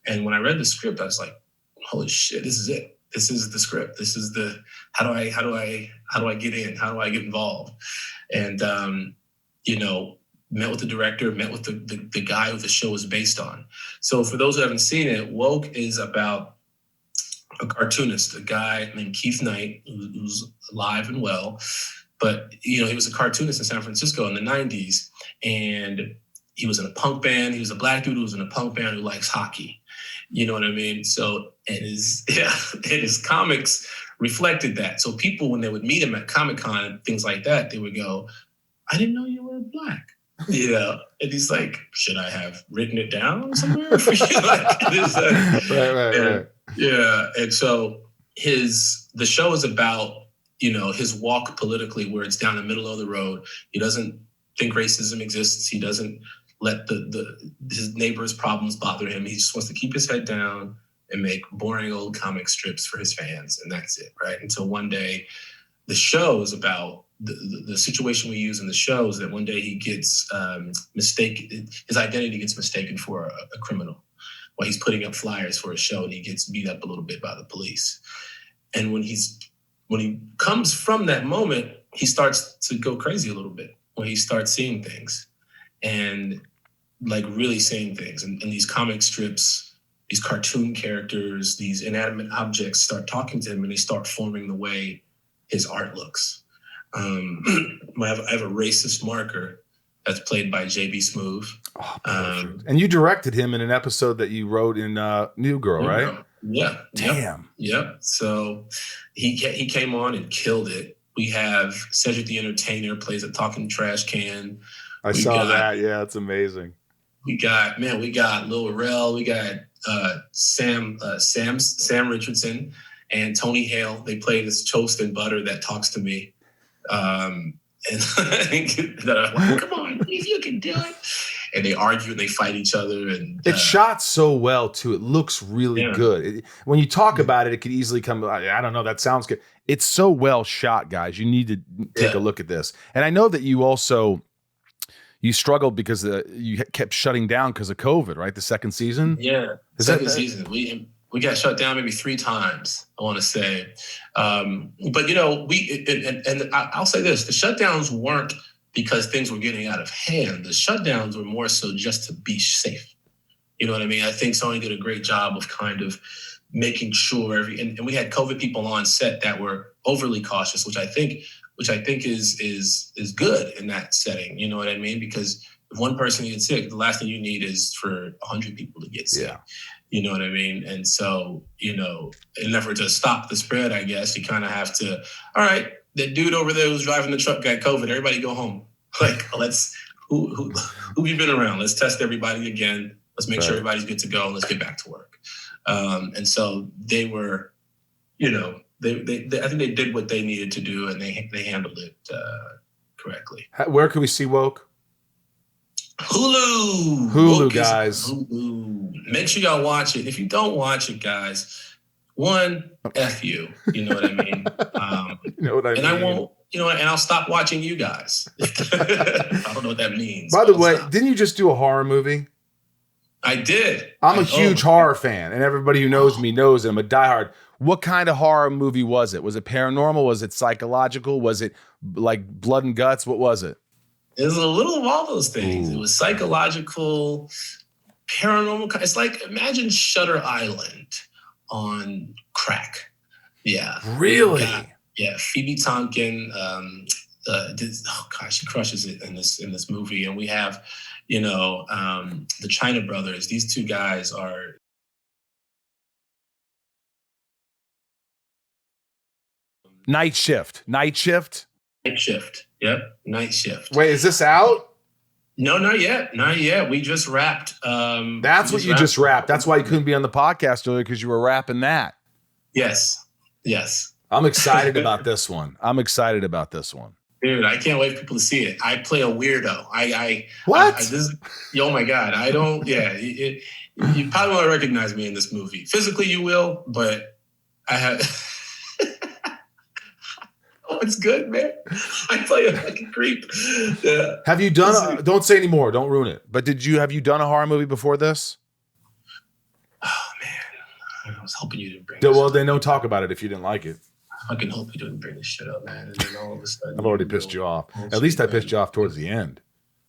[SPEAKER 4] And when I read the script, I was like, holy shit, this is it. This is the script. This is the how do I get in? How do I get involved? And met with the director, met with the guy who the show is based on. So for those who haven't seen it, Woke is about a cartoonist, a guy named Keith Knight, who's alive and well. But he was a cartoonist in San Francisco in the 90s, and he was in a punk band. He was a black dude who was in a punk band who likes hockey. You know what I mean? So, and his comics reflected that. So people, when they would meet him at Comic-Con and things like that, they would go, I didn't know you were black. And he's like, should I have written it down somewhere for you? Right. Yeah. And so the show is about, his walk politically, where it's down the middle of the road. He doesn't think racism exists. He doesn't let his neighbor's problems bother him. He just wants to keep his head down and make boring old comic strips for his fans, and that's it, right? Until one day, the show is about the situation we use in the show is that one day he gets mistaken. His identity gets mistaken for a criminal while he's putting up flyers for a show, and he gets beat up a little bit by the police. And when he comes from that moment, he starts to go crazy a little bit when he starts seeing things. And like really seeing things. And these comic strips, these cartoon characters, these inanimate objects start talking to him, and they start forming the way his art looks. I have a racist marker that's played by JB Smoove.
[SPEAKER 3] Oh, and you directed him in an episode that you wrote in New Girl, right?
[SPEAKER 4] Girl. Yeah.
[SPEAKER 3] Damn.
[SPEAKER 4] Yep. So he came on and killed it. We have Cedric the Entertainer plays a talking trash can.
[SPEAKER 3] I saw that. Yeah, it's amazing.
[SPEAKER 4] We got Lil Rel. We got Sam Richardson and Tony Hale. They play this toast and butter that talks to me. And that I'm like, come on, if you can do it. And they argue and they fight each other. And
[SPEAKER 3] it's shot so well too. It looks really good. When you talk about it, it could easily come. I don't know. That sounds good. It's so well shot, guys. You need to take a look at this. And I know that you struggled because you kept shutting down because of COVID, right? The second season.
[SPEAKER 4] Yeah, second season. We got shut down maybe 3 times, I want to say. But, I'll say this. The shutdowns weren't because things were getting out of hand. The shutdowns were more so just to be safe. You know what I mean? I think Sony did a great job of kind of making sure and we had COVID people on set that were overly cautious, which I think is good in that setting. You know what I mean? Because if one person gets sick, the last thing you need is for 100 people to get sick. Yeah. You know what I mean? And so, in an effort to stop the spread, I guess, you kind of have to, all right, that dude over there who's driving the truck got COVID. Everybody go home. Like, who you been around? Let's test everybody again. Let's make sure everybody's good to go. And let's get back to work. And so they were, I think they did what they needed to do and they handled it correctly.
[SPEAKER 3] Where can we see Woke?
[SPEAKER 4] Hulu,
[SPEAKER 3] Woke guys.
[SPEAKER 4] Hulu. Make sure y'all watch it. If you don't watch it, guys, F you. You know what I mean?
[SPEAKER 3] You know what I mean?
[SPEAKER 4] And I won't, and I'll stop watching you guys. I don't know what that means.
[SPEAKER 3] By the way, didn't you just do a horror movie?
[SPEAKER 4] I did.
[SPEAKER 3] I'm a huge horror fan, and everybody who knows me knows I'm a diehard. What kind of horror movie was it? Was it paranormal? Was it psychological? Was it like blood and guts? What was it?
[SPEAKER 4] It was a little of all those things. Ooh. It was psychological, paranormal. It's like, imagine Shutter Island on crack. Yeah.
[SPEAKER 3] Really?
[SPEAKER 4] Yeah. Phoebe Tonkin. She crushes it in this movie. And we have, the China brothers. These 2 guys are.
[SPEAKER 3] Night Shift.
[SPEAKER 4] Yep. Night Shift.
[SPEAKER 3] Wait, is this out?
[SPEAKER 4] No, not yet. We just wrapped.
[SPEAKER 3] That's what you just wrapped. That's why you couldn't be on the podcast earlier, because you were wrapping that.
[SPEAKER 4] Yes.
[SPEAKER 3] I'm excited about this one.
[SPEAKER 4] Dude, I can't wait for people to see it. I play a weirdo.
[SPEAKER 3] What?
[SPEAKER 4] Oh my God. I don't, you probably won't recognize me in this movie. Physically you will, but I have... Oh, it's good, man. I play a fucking creep. Yeah.
[SPEAKER 3] Have you done? Don't say anymore. Don't ruin it. But have you done a horror movie before this?
[SPEAKER 4] Oh man, I was hoping you didn't bring.
[SPEAKER 3] Well, then don't talk about it if you didn't like it.
[SPEAKER 4] I fucking hope you didn't bring this shit up, man. And then all of a sudden,
[SPEAKER 3] I've already pissed you off. At least I pissed you off towards the end.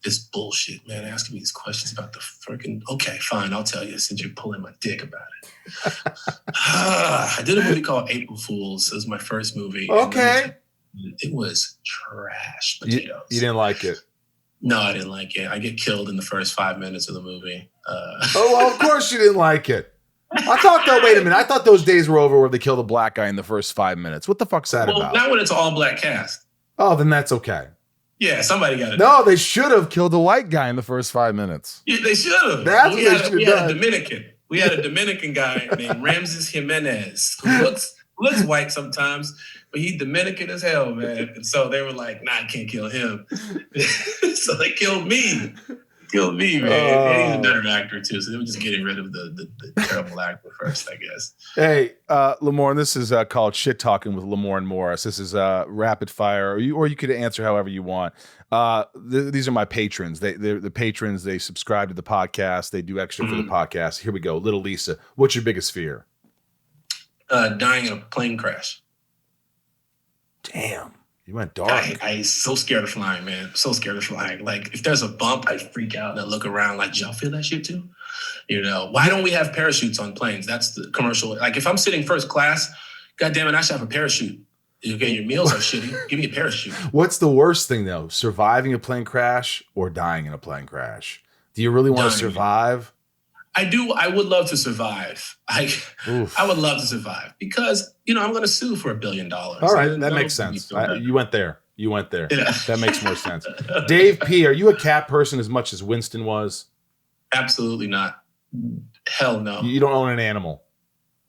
[SPEAKER 4] This bullshit, man. Asking me these questions about the freaking. Okay, fine. I'll tell you since you're pulling my dick about it. I did a movie called April Fools. It was my first movie.
[SPEAKER 3] Okay.
[SPEAKER 4] It was trash potatoes.
[SPEAKER 3] You didn't like it?
[SPEAKER 4] No, I didn't like it. I get killed in the first 5 minutes of the movie.
[SPEAKER 3] Well, of course you didn't like it. Wait a minute. I thought those days were over where they kill the black guy in the first 5 minutes. What the fuck's that about?
[SPEAKER 4] Not when it's all black cast.
[SPEAKER 3] Oh, then that's okay.
[SPEAKER 4] Yeah, somebody got it.
[SPEAKER 3] No, they should have killed the white guy in the first 5 minutes.
[SPEAKER 4] Yeah, they should have.
[SPEAKER 3] That's what they should have done.
[SPEAKER 4] We had a Dominican. We had a Dominican guy named Ramses Jimenez who looks white sometimes, but he's Dominican as hell, man. And so they were like, nah, I can't kill him. So they killed me. Man. He's a better actor, too. So they were just getting rid of the terrible actor first, I guess.
[SPEAKER 3] Hey, Lamorne, this is called Shit Talking with Lamorne Morris. This is rapid fire, or you could answer however you want. These are my patrons. They're the patrons. They subscribe to the podcast. They do extra for the podcast. Here we go. Little Lisa, what's your biggest fear?
[SPEAKER 4] Dying in a plane crash.
[SPEAKER 3] Damn, you went dark.
[SPEAKER 4] I'm so scared of flying, man. So scared of flying. Like, if there's a bump, I freak out and I look around like, y'all feel that shit too? Why don't we have parachutes on planes? That's the commercial. Like, if I'm sitting first class, God damn it, I should have a parachute. Again, your meals are shitty. Give me a parachute.
[SPEAKER 3] What's the worst thing though? Surviving a plane crash or dying in a plane crash? Do you really want to survive?
[SPEAKER 4] I do. I would love to survive. I would love to survive because, I'm going to sue for $1 billion.
[SPEAKER 3] All right. That makes sense. You went there. Yeah. That makes more sense. Dave P., are you a cat person as much as Winston was?
[SPEAKER 4] Absolutely not. Hell no.
[SPEAKER 3] You don't own an animal?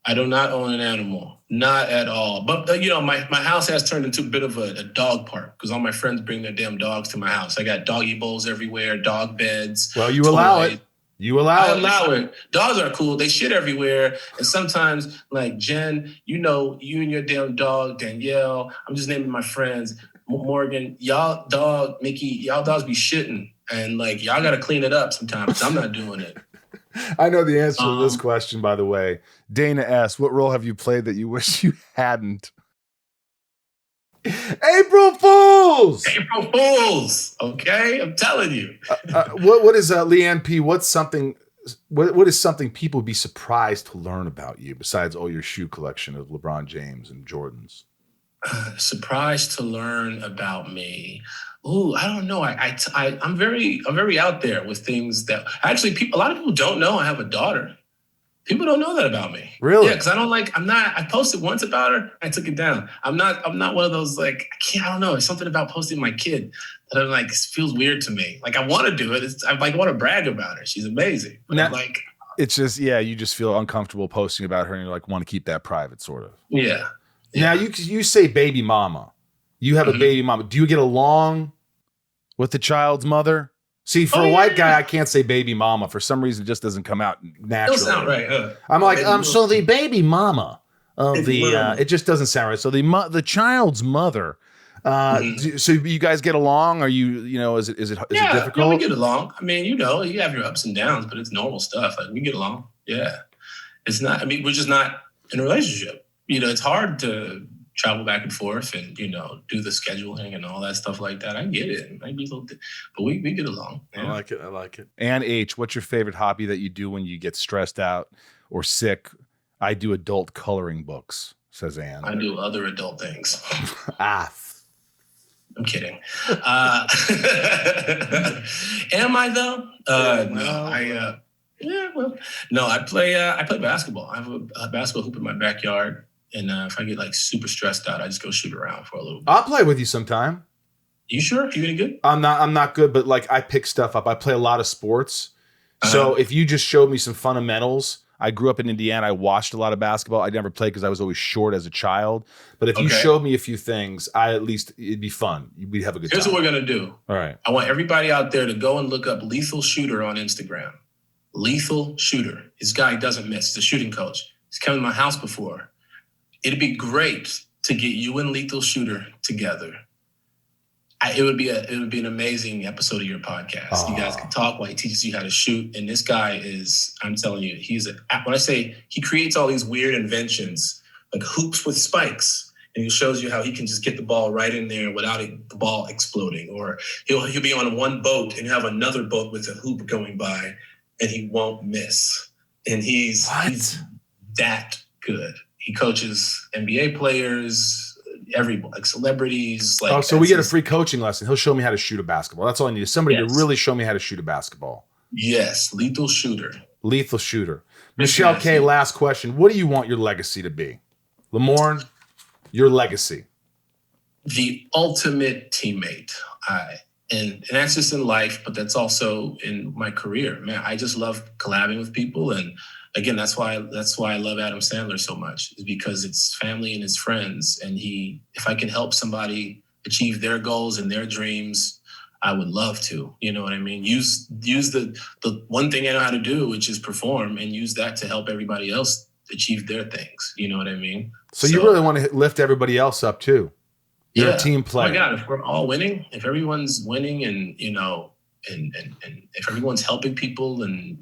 [SPEAKER 4] I do not own an animal. Not at all. But, my house has turned into a bit of a dog park because all my friends bring their damn dogs to my house. I got doggy bowls everywhere, dog beds.
[SPEAKER 3] Well, you allow it. I
[SPEAKER 4] allow it. Dogs are cool. They shit everywhere. And sometimes, like Jen, you and your damn dog, Danielle, I'm just naming my friends, Morgan, y'all dog, Mickey, y'all dogs be shitting. And like, y'all got to clean it up sometimes. I'm not doing it.
[SPEAKER 3] I know the answer to this question, by the way. Dana S., what role have you played that you wish you hadn't? April Fools!
[SPEAKER 4] April Fools! Okay? I'm telling you.
[SPEAKER 3] What is Leanne P., what is something people would be surprised to learn about you besides all your shoe collection of LeBron James and Jordans?
[SPEAKER 4] Surprised to learn about me. Ooh, I don't know. I'm very out there with things that actually a lot of people don't know I have a daughter. People don't know that about me.
[SPEAKER 3] Really?
[SPEAKER 4] Yeah, because I posted once about her, I took it down. I'm not one of those like, I don't know. It's something about posting my kid that I'm like, it feels weird to me. Like I want to do it. I want to brag about her. She's amazing. But
[SPEAKER 3] now,
[SPEAKER 4] I'm like,
[SPEAKER 3] it's just, you just feel uncomfortable posting about her and you're like, want to keep that private sort of.
[SPEAKER 4] Yeah.
[SPEAKER 3] Now you say baby mama. You have a baby mama. Do you get along with the child's mother? See, for a white guy, I can't say baby mama. For some reason, it just doesn't come out naturally.
[SPEAKER 4] It'll sound right, huh?
[SPEAKER 3] I'm like, so the baby mama of it just doesn't sound right. So the child's mother. So you guys get along? Are you, is it difficult?
[SPEAKER 4] Yeah, we get along. I mean, you have your ups and downs, but it's normal stuff. Like we get along. Yeah. It's not, we're just not in a relationship. It's hard to travel back and forth and, do the scheduling and all that stuff like that. I get it. It might be a little, but we get along. Yeah.
[SPEAKER 3] I like it. Ann H., what's your favorite hobby that you do when you get stressed out or sick? I do adult coloring books, says Ann.
[SPEAKER 4] I do other adult things. I'm kidding. Am I though? No. I play basketball. I have a basketball hoop in my backyard. And if I get like super stressed out, I just go shoot around for a little bit.
[SPEAKER 3] I'll play with you sometime.
[SPEAKER 4] You sure? You any good?
[SPEAKER 3] I'm not good, but like I pick stuff up. I play a lot of sports. So if you just showed me some fundamentals, I grew up in Indiana. I watched a lot of basketball. I never played because I was always short as a child. But if you showed me a few things, it'd be fun. We'd have a good time.
[SPEAKER 4] Here's what we're going to do.
[SPEAKER 3] All right.
[SPEAKER 4] I want everybody out there to go and look up Lethal Shooter on Instagram. Lethal Shooter. This guy doesn't miss. He's a shooting coach. He's come to my house before. It'd be great to get you and Lethal Shooter together. It would be an amazing episode of your podcast. You guys can talk while he teaches you how to shoot. And this guy is, I'm telling you, when I say he creates all these weird inventions, like hoops with spikes, and he shows you how he can just get the ball right in there without the ball exploding. Or he'll be on one boat and have another boat with a hoop going by, and he won't miss. And he's that good. He coaches NBA players, everybody, like celebrities.
[SPEAKER 3] So we get a free coaching lesson. He'll show me how to shoot a basketball. That's all I need is somebody to really show me how to shoot a basketball.
[SPEAKER 4] Yes, Lethal Shooter.
[SPEAKER 3] Lethal Shooter. Michelle K., last question. What do you want your legacy to be? Lamorne, your legacy.
[SPEAKER 4] The ultimate teammate. And that's just in life, but that's also in my career. Man, I just love collabing with people. And again, that's why I love Adam Sandler so much, is because it's family and his friends. And if I can help somebody achieve their goals and their dreams, I would love to. You know what I mean? Use the one thing I know how to do, which is perform, and use that to help everybody else achieve their things. You know what I mean?
[SPEAKER 3] So you really want to lift everybody else up too. You're a team player.
[SPEAKER 4] Oh my God, if we're all winning, if everyone's winning and, and if everyone's helping people and,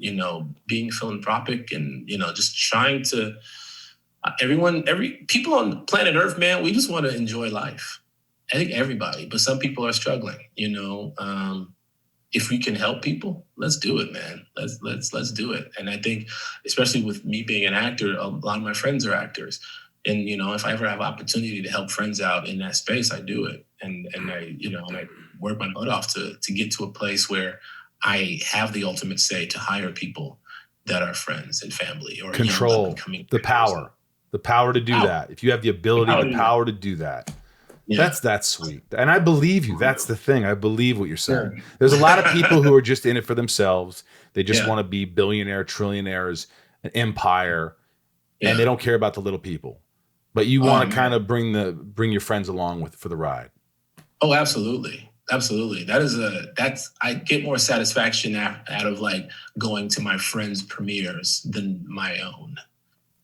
[SPEAKER 4] being philanthropic and, just trying to, people on planet Earth, man, we just want to enjoy life. I think everybody, but some people are struggling, if we can help people, let's do it, man. Let's do it. And I think, especially with me being an actor, a lot of my friends are actors. And, if I ever have opportunity to help friends out in that space, I do it. And I, and I work my butt off to get to a place where I have the ultimate say to hire people that are friends and family or
[SPEAKER 3] control the power to do that. If you have the ability, the power to do that. Yeah. That's sweet. And I believe you. That's the thing. I believe what you're saying. Yeah. There's a lot of people who are just in it for themselves. They just want to be billionaire, trillionaires, an empire, and they don't care about the little people. But you want to kind of bring your friends along for the ride. Oh, absolutely.
[SPEAKER 4] Absolutely. I get more satisfaction out of like going to my friends' premieres than my own.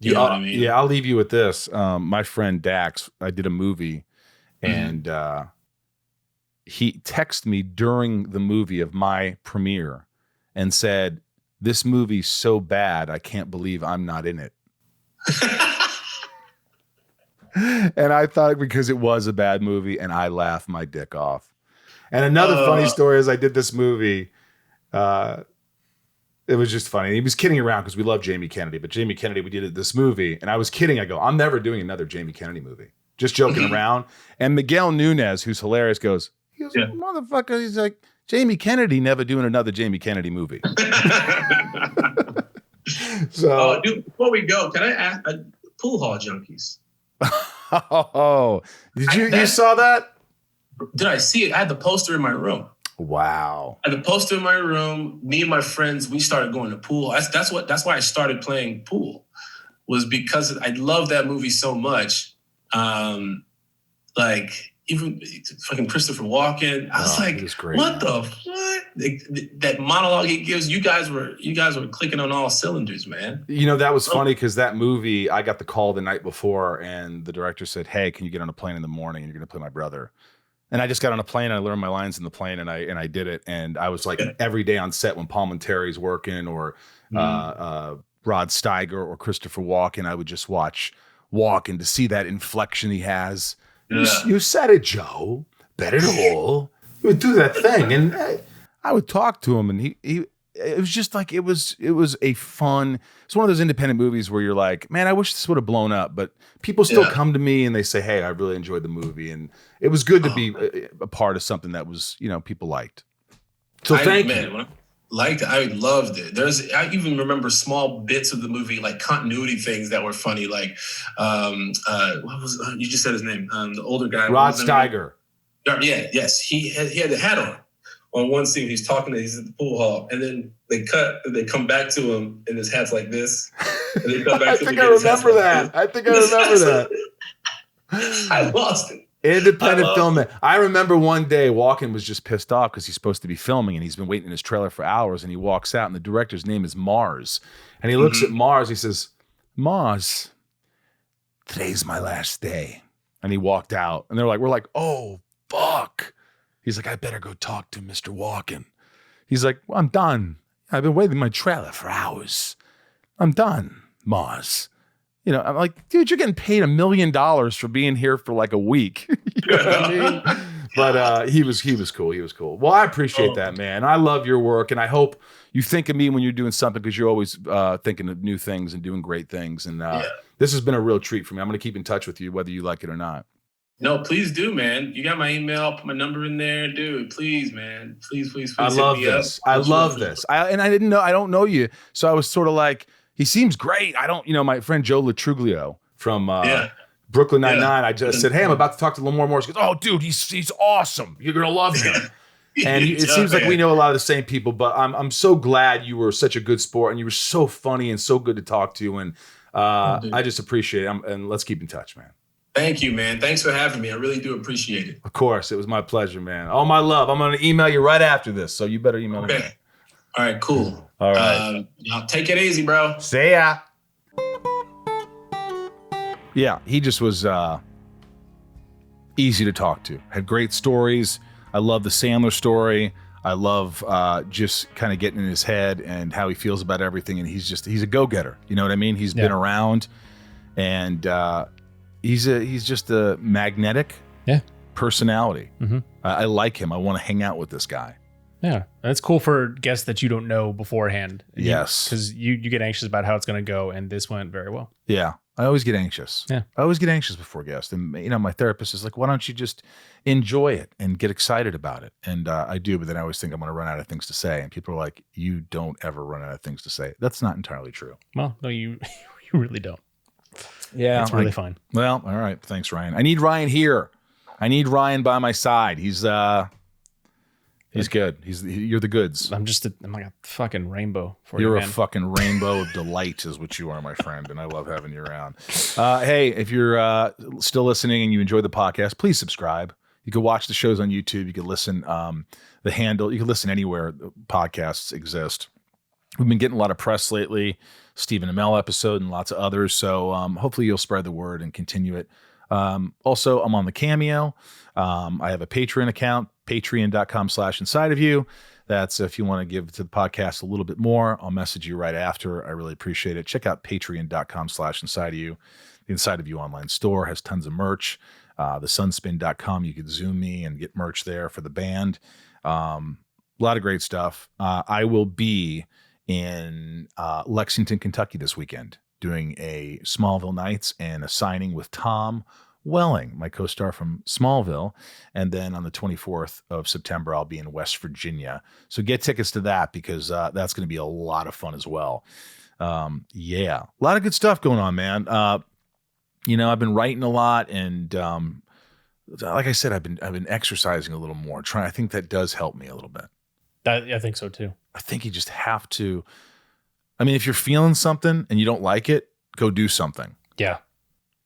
[SPEAKER 4] You know what I mean?
[SPEAKER 3] Yeah, I'll leave you with this. My friend Dax, I did a movie and he texted me during the movie of my premiere and said, "This movie's so bad, I can't believe I'm not in it." And I thought because it was a bad movie, and I laughed my dick off. And another funny story is I did this movie. It was just funny. He was kidding around because we love Jamie Kennedy, but Jamie Kennedy, we did this movie, and I was kidding. I go, "I'm never doing another Jamie Kennedy movie." Just joking around. And Miguel Nunez, who's hilarious, goes, "Motherfucker," he's like, "Jamie Kennedy never doing another Jamie Kennedy movie." So,
[SPEAKER 4] dude, before we go, can I ask pool hall junkies?
[SPEAKER 3] Oh, you saw that?
[SPEAKER 4] Did I see it? I had the poster in my room.
[SPEAKER 3] Wow.
[SPEAKER 4] I had the poster in my room. Me and my friends, we started going to pool. That's why I started playing pool, was because I love that movie so much. Like even fucking Christopher Walken. I was like, great, what the fuck? That monologue he gives, you guys were clicking on all cylinders, man.
[SPEAKER 3] That was funny because that movie, I got the call the night before and the director said, "Hey, can you get on a plane in the morning and you're going to play my brother?" And I just got on a plane and I learned my lines in the plane and I did it. And I was like every day on set when Paul Monteri's working or Rod Steiger or Christopher Walken, I would just watch Walken to see that inflection he has. Yeah. You said it, Joe. Bet it all. He would do that thing. And I would talk to him and he it was just like, it was a fun, it's one of those independent movies where you're like, man, I wish this would have blown up, but people still come to me and they say, "Hey, I really enjoyed the movie." And it was good to be a part of something that was, people liked. So thank you.
[SPEAKER 4] When I liked it, I loved it. I even remember small bits of the movie, like continuity things that were funny. Like, what was, you just said his name, the older guy.
[SPEAKER 3] Rod Steiger.
[SPEAKER 4] Yeah, yes. He had the hat on one scene. He's talking he's at the pool hall, and then they cut, and they come back to him, and his hat's like this. And they come back
[SPEAKER 3] I think I remember that. I think I remember that.
[SPEAKER 4] I lost it.
[SPEAKER 3] Independent filming. I remember one day Walken was just pissed off because he's supposed to be filming, and he's been waiting in his trailer for hours, and he walks out, and the director's name is Mars. And he looks at Mars, he says, "Mars, today's my last day." And he walked out, and we're like, "Oh, fuck." He's like, "I better go talk to Mr. Walken." He's like, "Well, I'm done. I've been waiting in my trailer for hours. I'm done, Mars." I'm like, "Dude, you're getting paid $1 million for being here for like a week." You know what I mean? But he was cool. He was cool. Well, I appreciate that, man. I love your work, and I hope you think of me when you're doing something, because you're always thinking of new things and doing great things. And this has been a real treat for me. I'm going to keep in touch with you, whether you like it or not.
[SPEAKER 4] No, please do, man. You got my email. I'll put my number in there, dude. Please, man. Please.
[SPEAKER 3] I love this. I love this. I don't know you, so I was sort of like, he seems great. I don't, my friend Joe Latruglio from Brooklyn Nine-Nine. I just said, "Hey, I'm about to talk to Lamorne Morris." He goes, "Oh, dude, he's awesome. You're gonna love him." And it seems like we know a lot of the same people. But I'm so glad you were such a good sport, and you were so funny and so good to talk to. And I just appreciate it. And let's keep in touch, man.
[SPEAKER 4] Thank you, man. Thanks for having me. I really do appreciate it.
[SPEAKER 3] Of course. It was my pleasure, man. All my love. I'm going to email you right after this, so you better email me.
[SPEAKER 4] All right, cool.
[SPEAKER 3] All right.
[SPEAKER 4] Take it easy, bro.
[SPEAKER 3] See ya. Yeah, he just was easy to talk to. Had great stories. I love the Sandler story. I love just kind of getting in his head and how he feels about everything. And he's a go-getter. You know what I mean? He's been around, and he's just a magnetic personality. Mm-hmm. I like him. I want to hang out with this guy.
[SPEAKER 2] Yeah, that's cool for guests that you don't know beforehand.
[SPEAKER 3] Yes.
[SPEAKER 2] Because you get anxious about how it's going to go, and this went very well.
[SPEAKER 3] Yeah.
[SPEAKER 1] I always get anxious.
[SPEAKER 2] Yeah.
[SPEAKER 1] I always get anxious before guests. And, my therapist is like, why don't you just enjoy it and get excited about it? And I do, but then I always think I'm going to run out of things to say. And people are like, you don't ever run out of things to say. That's not entirely true.
[SPEAKER 2] Well, no, you really don't.
[SPEAKER 1] Yeah.
[SPEAKER 2] It's really fine.
[SPEAKER 1] Well, all right. Thanks, Ryan. I need Ryan here. I need Ryan by my side. He's good. You're the goods.
[SPEAKER 2] I'm like a fucking rainbow for
[SPEAKER 1] You're
[SPEAKER 2] you,
[SPEAKER 1] a
[SPEAKER 2] man.
[SPEAKER 1] fucking rainbow of delight is what you are, my friend. And I love having you around. Hey, if you're still listening and you enjoy the podcast, please subscribe. You can watch the shows on YouTube. You can listen, you can listen anywhere podcasts exist. We've been getting a lot of press lately, Stephen Amell episode and lots of others. So hopefully you'll spread the word and continue it. Also, I'm on the Cameo. I have a Patreon account, patreon.com/insideofyou. That's if you want to give to the podcast a little bit more. I'll message you right after. I really appreciate it. Check out patreon.com/insideofyou. The Inside of You online store has tons of merch. The sunspin.com, you can Zoom me and get merch there for the band. A lot of great stuff. I will be in Lexington, Kentucky this weekend doing a Smallville Nights and a signing with Tom Welling, my co-star from Smallville. And then on the 24th of September, I'll be in West Virginia. So get tickets to that because that's going to be a lot of fun as well. Yeah, a lot of good stuff going on, man. I've been writing a lot and like I said, I've been exercising a little more. I think that does help me a little bit.
[SPEAKER 2] I think so too.
[SPEAKER 1] I think you just have to. I mean, if you're feeling something and you don't like it, go do something.
[SPEAKER 2] Yeah.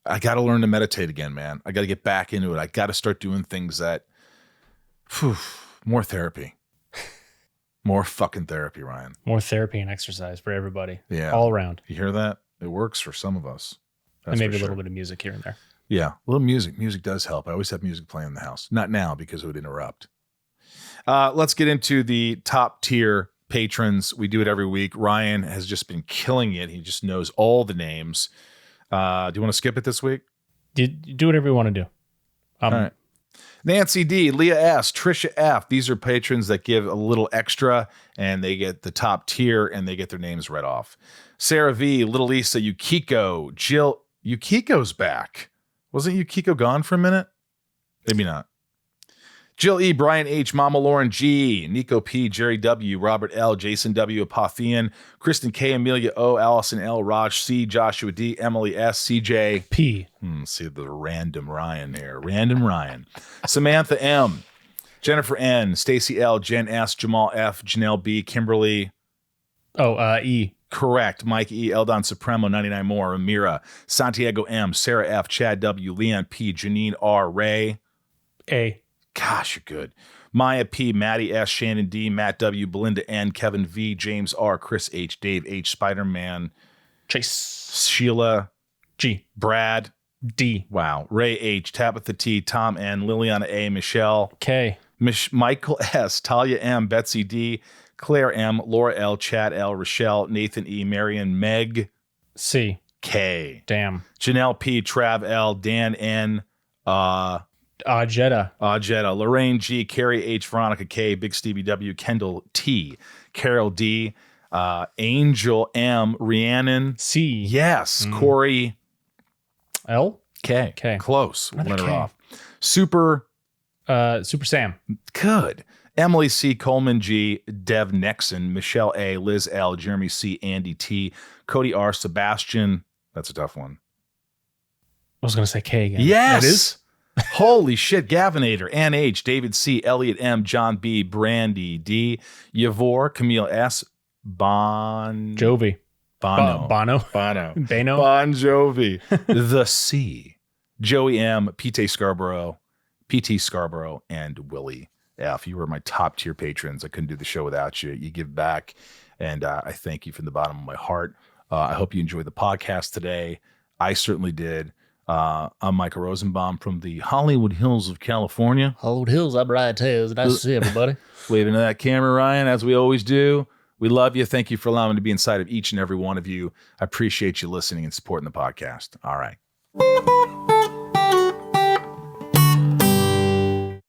[SPEAKER 1] I got to learn to meditate again, man. I got to get back into it. I got to start doing things more therapy. More fucking therapy, Ryan.
[SPEAKER 2] More therapy and exercise for everybody.
[SPEAKER 1] Yeah.
[SPEAKER 2] All around.
[SPEAKER 1] You hear that? It works for some of us.
[SPEAKER 2] And maybe a little bit of music here and there.
[SPEAKER 1] Yeah. A little music. Music does help. I always have music playing in the house. Not now because it would interrupt. Let's get into the top tier patrons. We do it every week. Ryan has just been killing it. He just knows all the names. Do you want to skip it this week?
[SPEAKER 2] Do whatever you want to do.
[SPEAKER 1] All right. Nancy D, Leah S, Trisha F. These are patrons that give a little extra and they get the top tier and they get their names read off. Sarah V, Little Lisa, Yukiko, Jill. Yukiko's back. Wasn't Yukiko gone for a minute? Maybe not. Jill E, Brian H, Mama Lauren G, Nico P, Jerry W, Robert L, Jason W, Apothian, Kristen K, Amelia O, Allison L, Raj C, Joshua D, Emily S, CJ
[SPEAKER 2] P.
[SPEAKER 1] See the random Ryan here. Random Ryan. Samantha M, Jennifer N, Stacy L, Jen S, Jamal F, Janelle B, Kimberly.
[SPEAKER 2] E.
[SPEAKER 1] Correct. Mike E, Eldon Supremo, 99 more, Amira, Santiago M, Sarah F, Chad W, Leon P, Janine R, Ray
[SPEAKER 2] A.
[SPEAKER 1] Gosh, you're good. Maya P, Maddie S, Shannon D, Matt W, Belinda N, Kevin V, James R, Chris H, Dave H, Spider-Man,
[SPEAKER 2] Chase,
[SPEAKER 1] Sheila
[SPEAKER 2] G,
[SPEAKER 1] Brad
[SPEAKER 2] D,
[SPEAKER 1] wow, Ray H, Tabitha T, Tom N, Liliana A, Michelle
[SPEAKER 2] K,
[SPEAKER 1] Michael S, Talia M, Betsy D, Claire M, Laura L, Chad L, Rochelle, Nathan E, Marion, Meg
[SPEAKER 2] C,
[SPEAKER 1] K,
[SPEAKER 2] damn,
[SPEAKER 1] Janelle P, Trav L, Dan N,
[SPEAKER 2] Jetta,
[SPEAKER 1] Lorraine G, Carrie H, Veronica K, Big Stevie W, Kendall T, Carol D, Angel M, Rhiannon
[SPEAKER 2] C,
[SPEAKER 1] yes, Corey
[SPEAKER 2] L,
[SPEAKER 1] K, close,
[SPEAKER 2] Another
[SPEAKER 1] let her
[SPEAKER 2] K.
[SPEAKER 1] off. Super
[SPEAKER 2] Sam,
[SPEAKER 1] good. Emily C, Coleman G, Dev Nexon, Michelle A, Liz L, Jeremy C, Andy T, Cody R, Sebastian. That's a tough one.
[SPEAKER 2] I was going to say K again.
[SPEAKER 1] Yes.
[SPEAKER 2] It is?
[SPEAKER 1] Holy shit. Gavinator, Ann H, David C, Elliot M, John B, Brandy D, Yavor, Camille S,
[SPEAKER 2] Jovi.
[SPEAKER 1] Bono.
[SPEAKER 2] Bano.
[SPEAKER 1] Bon Jovi. The C, Joey M, PT Scarborough, and Willie F. You were my top tier patrons. I couldn't do the show without you. You give back, and I thank you from the bottom of my heart. I hope you enjoyed the podcast today. I certainly did. I'm Michael Rosenbaum from the Hollywood Hills of California.
[SPEAKER 2] Hollywood Hills, I'm Ryan Tails. Nice to see everybody.
[SPEAKER 1] Waving to that camera, Ryan, as we always do. We love you. Thank you for allowing me to be inside of each and every one of you. I appreciate you listening and supporting the podcast. All right.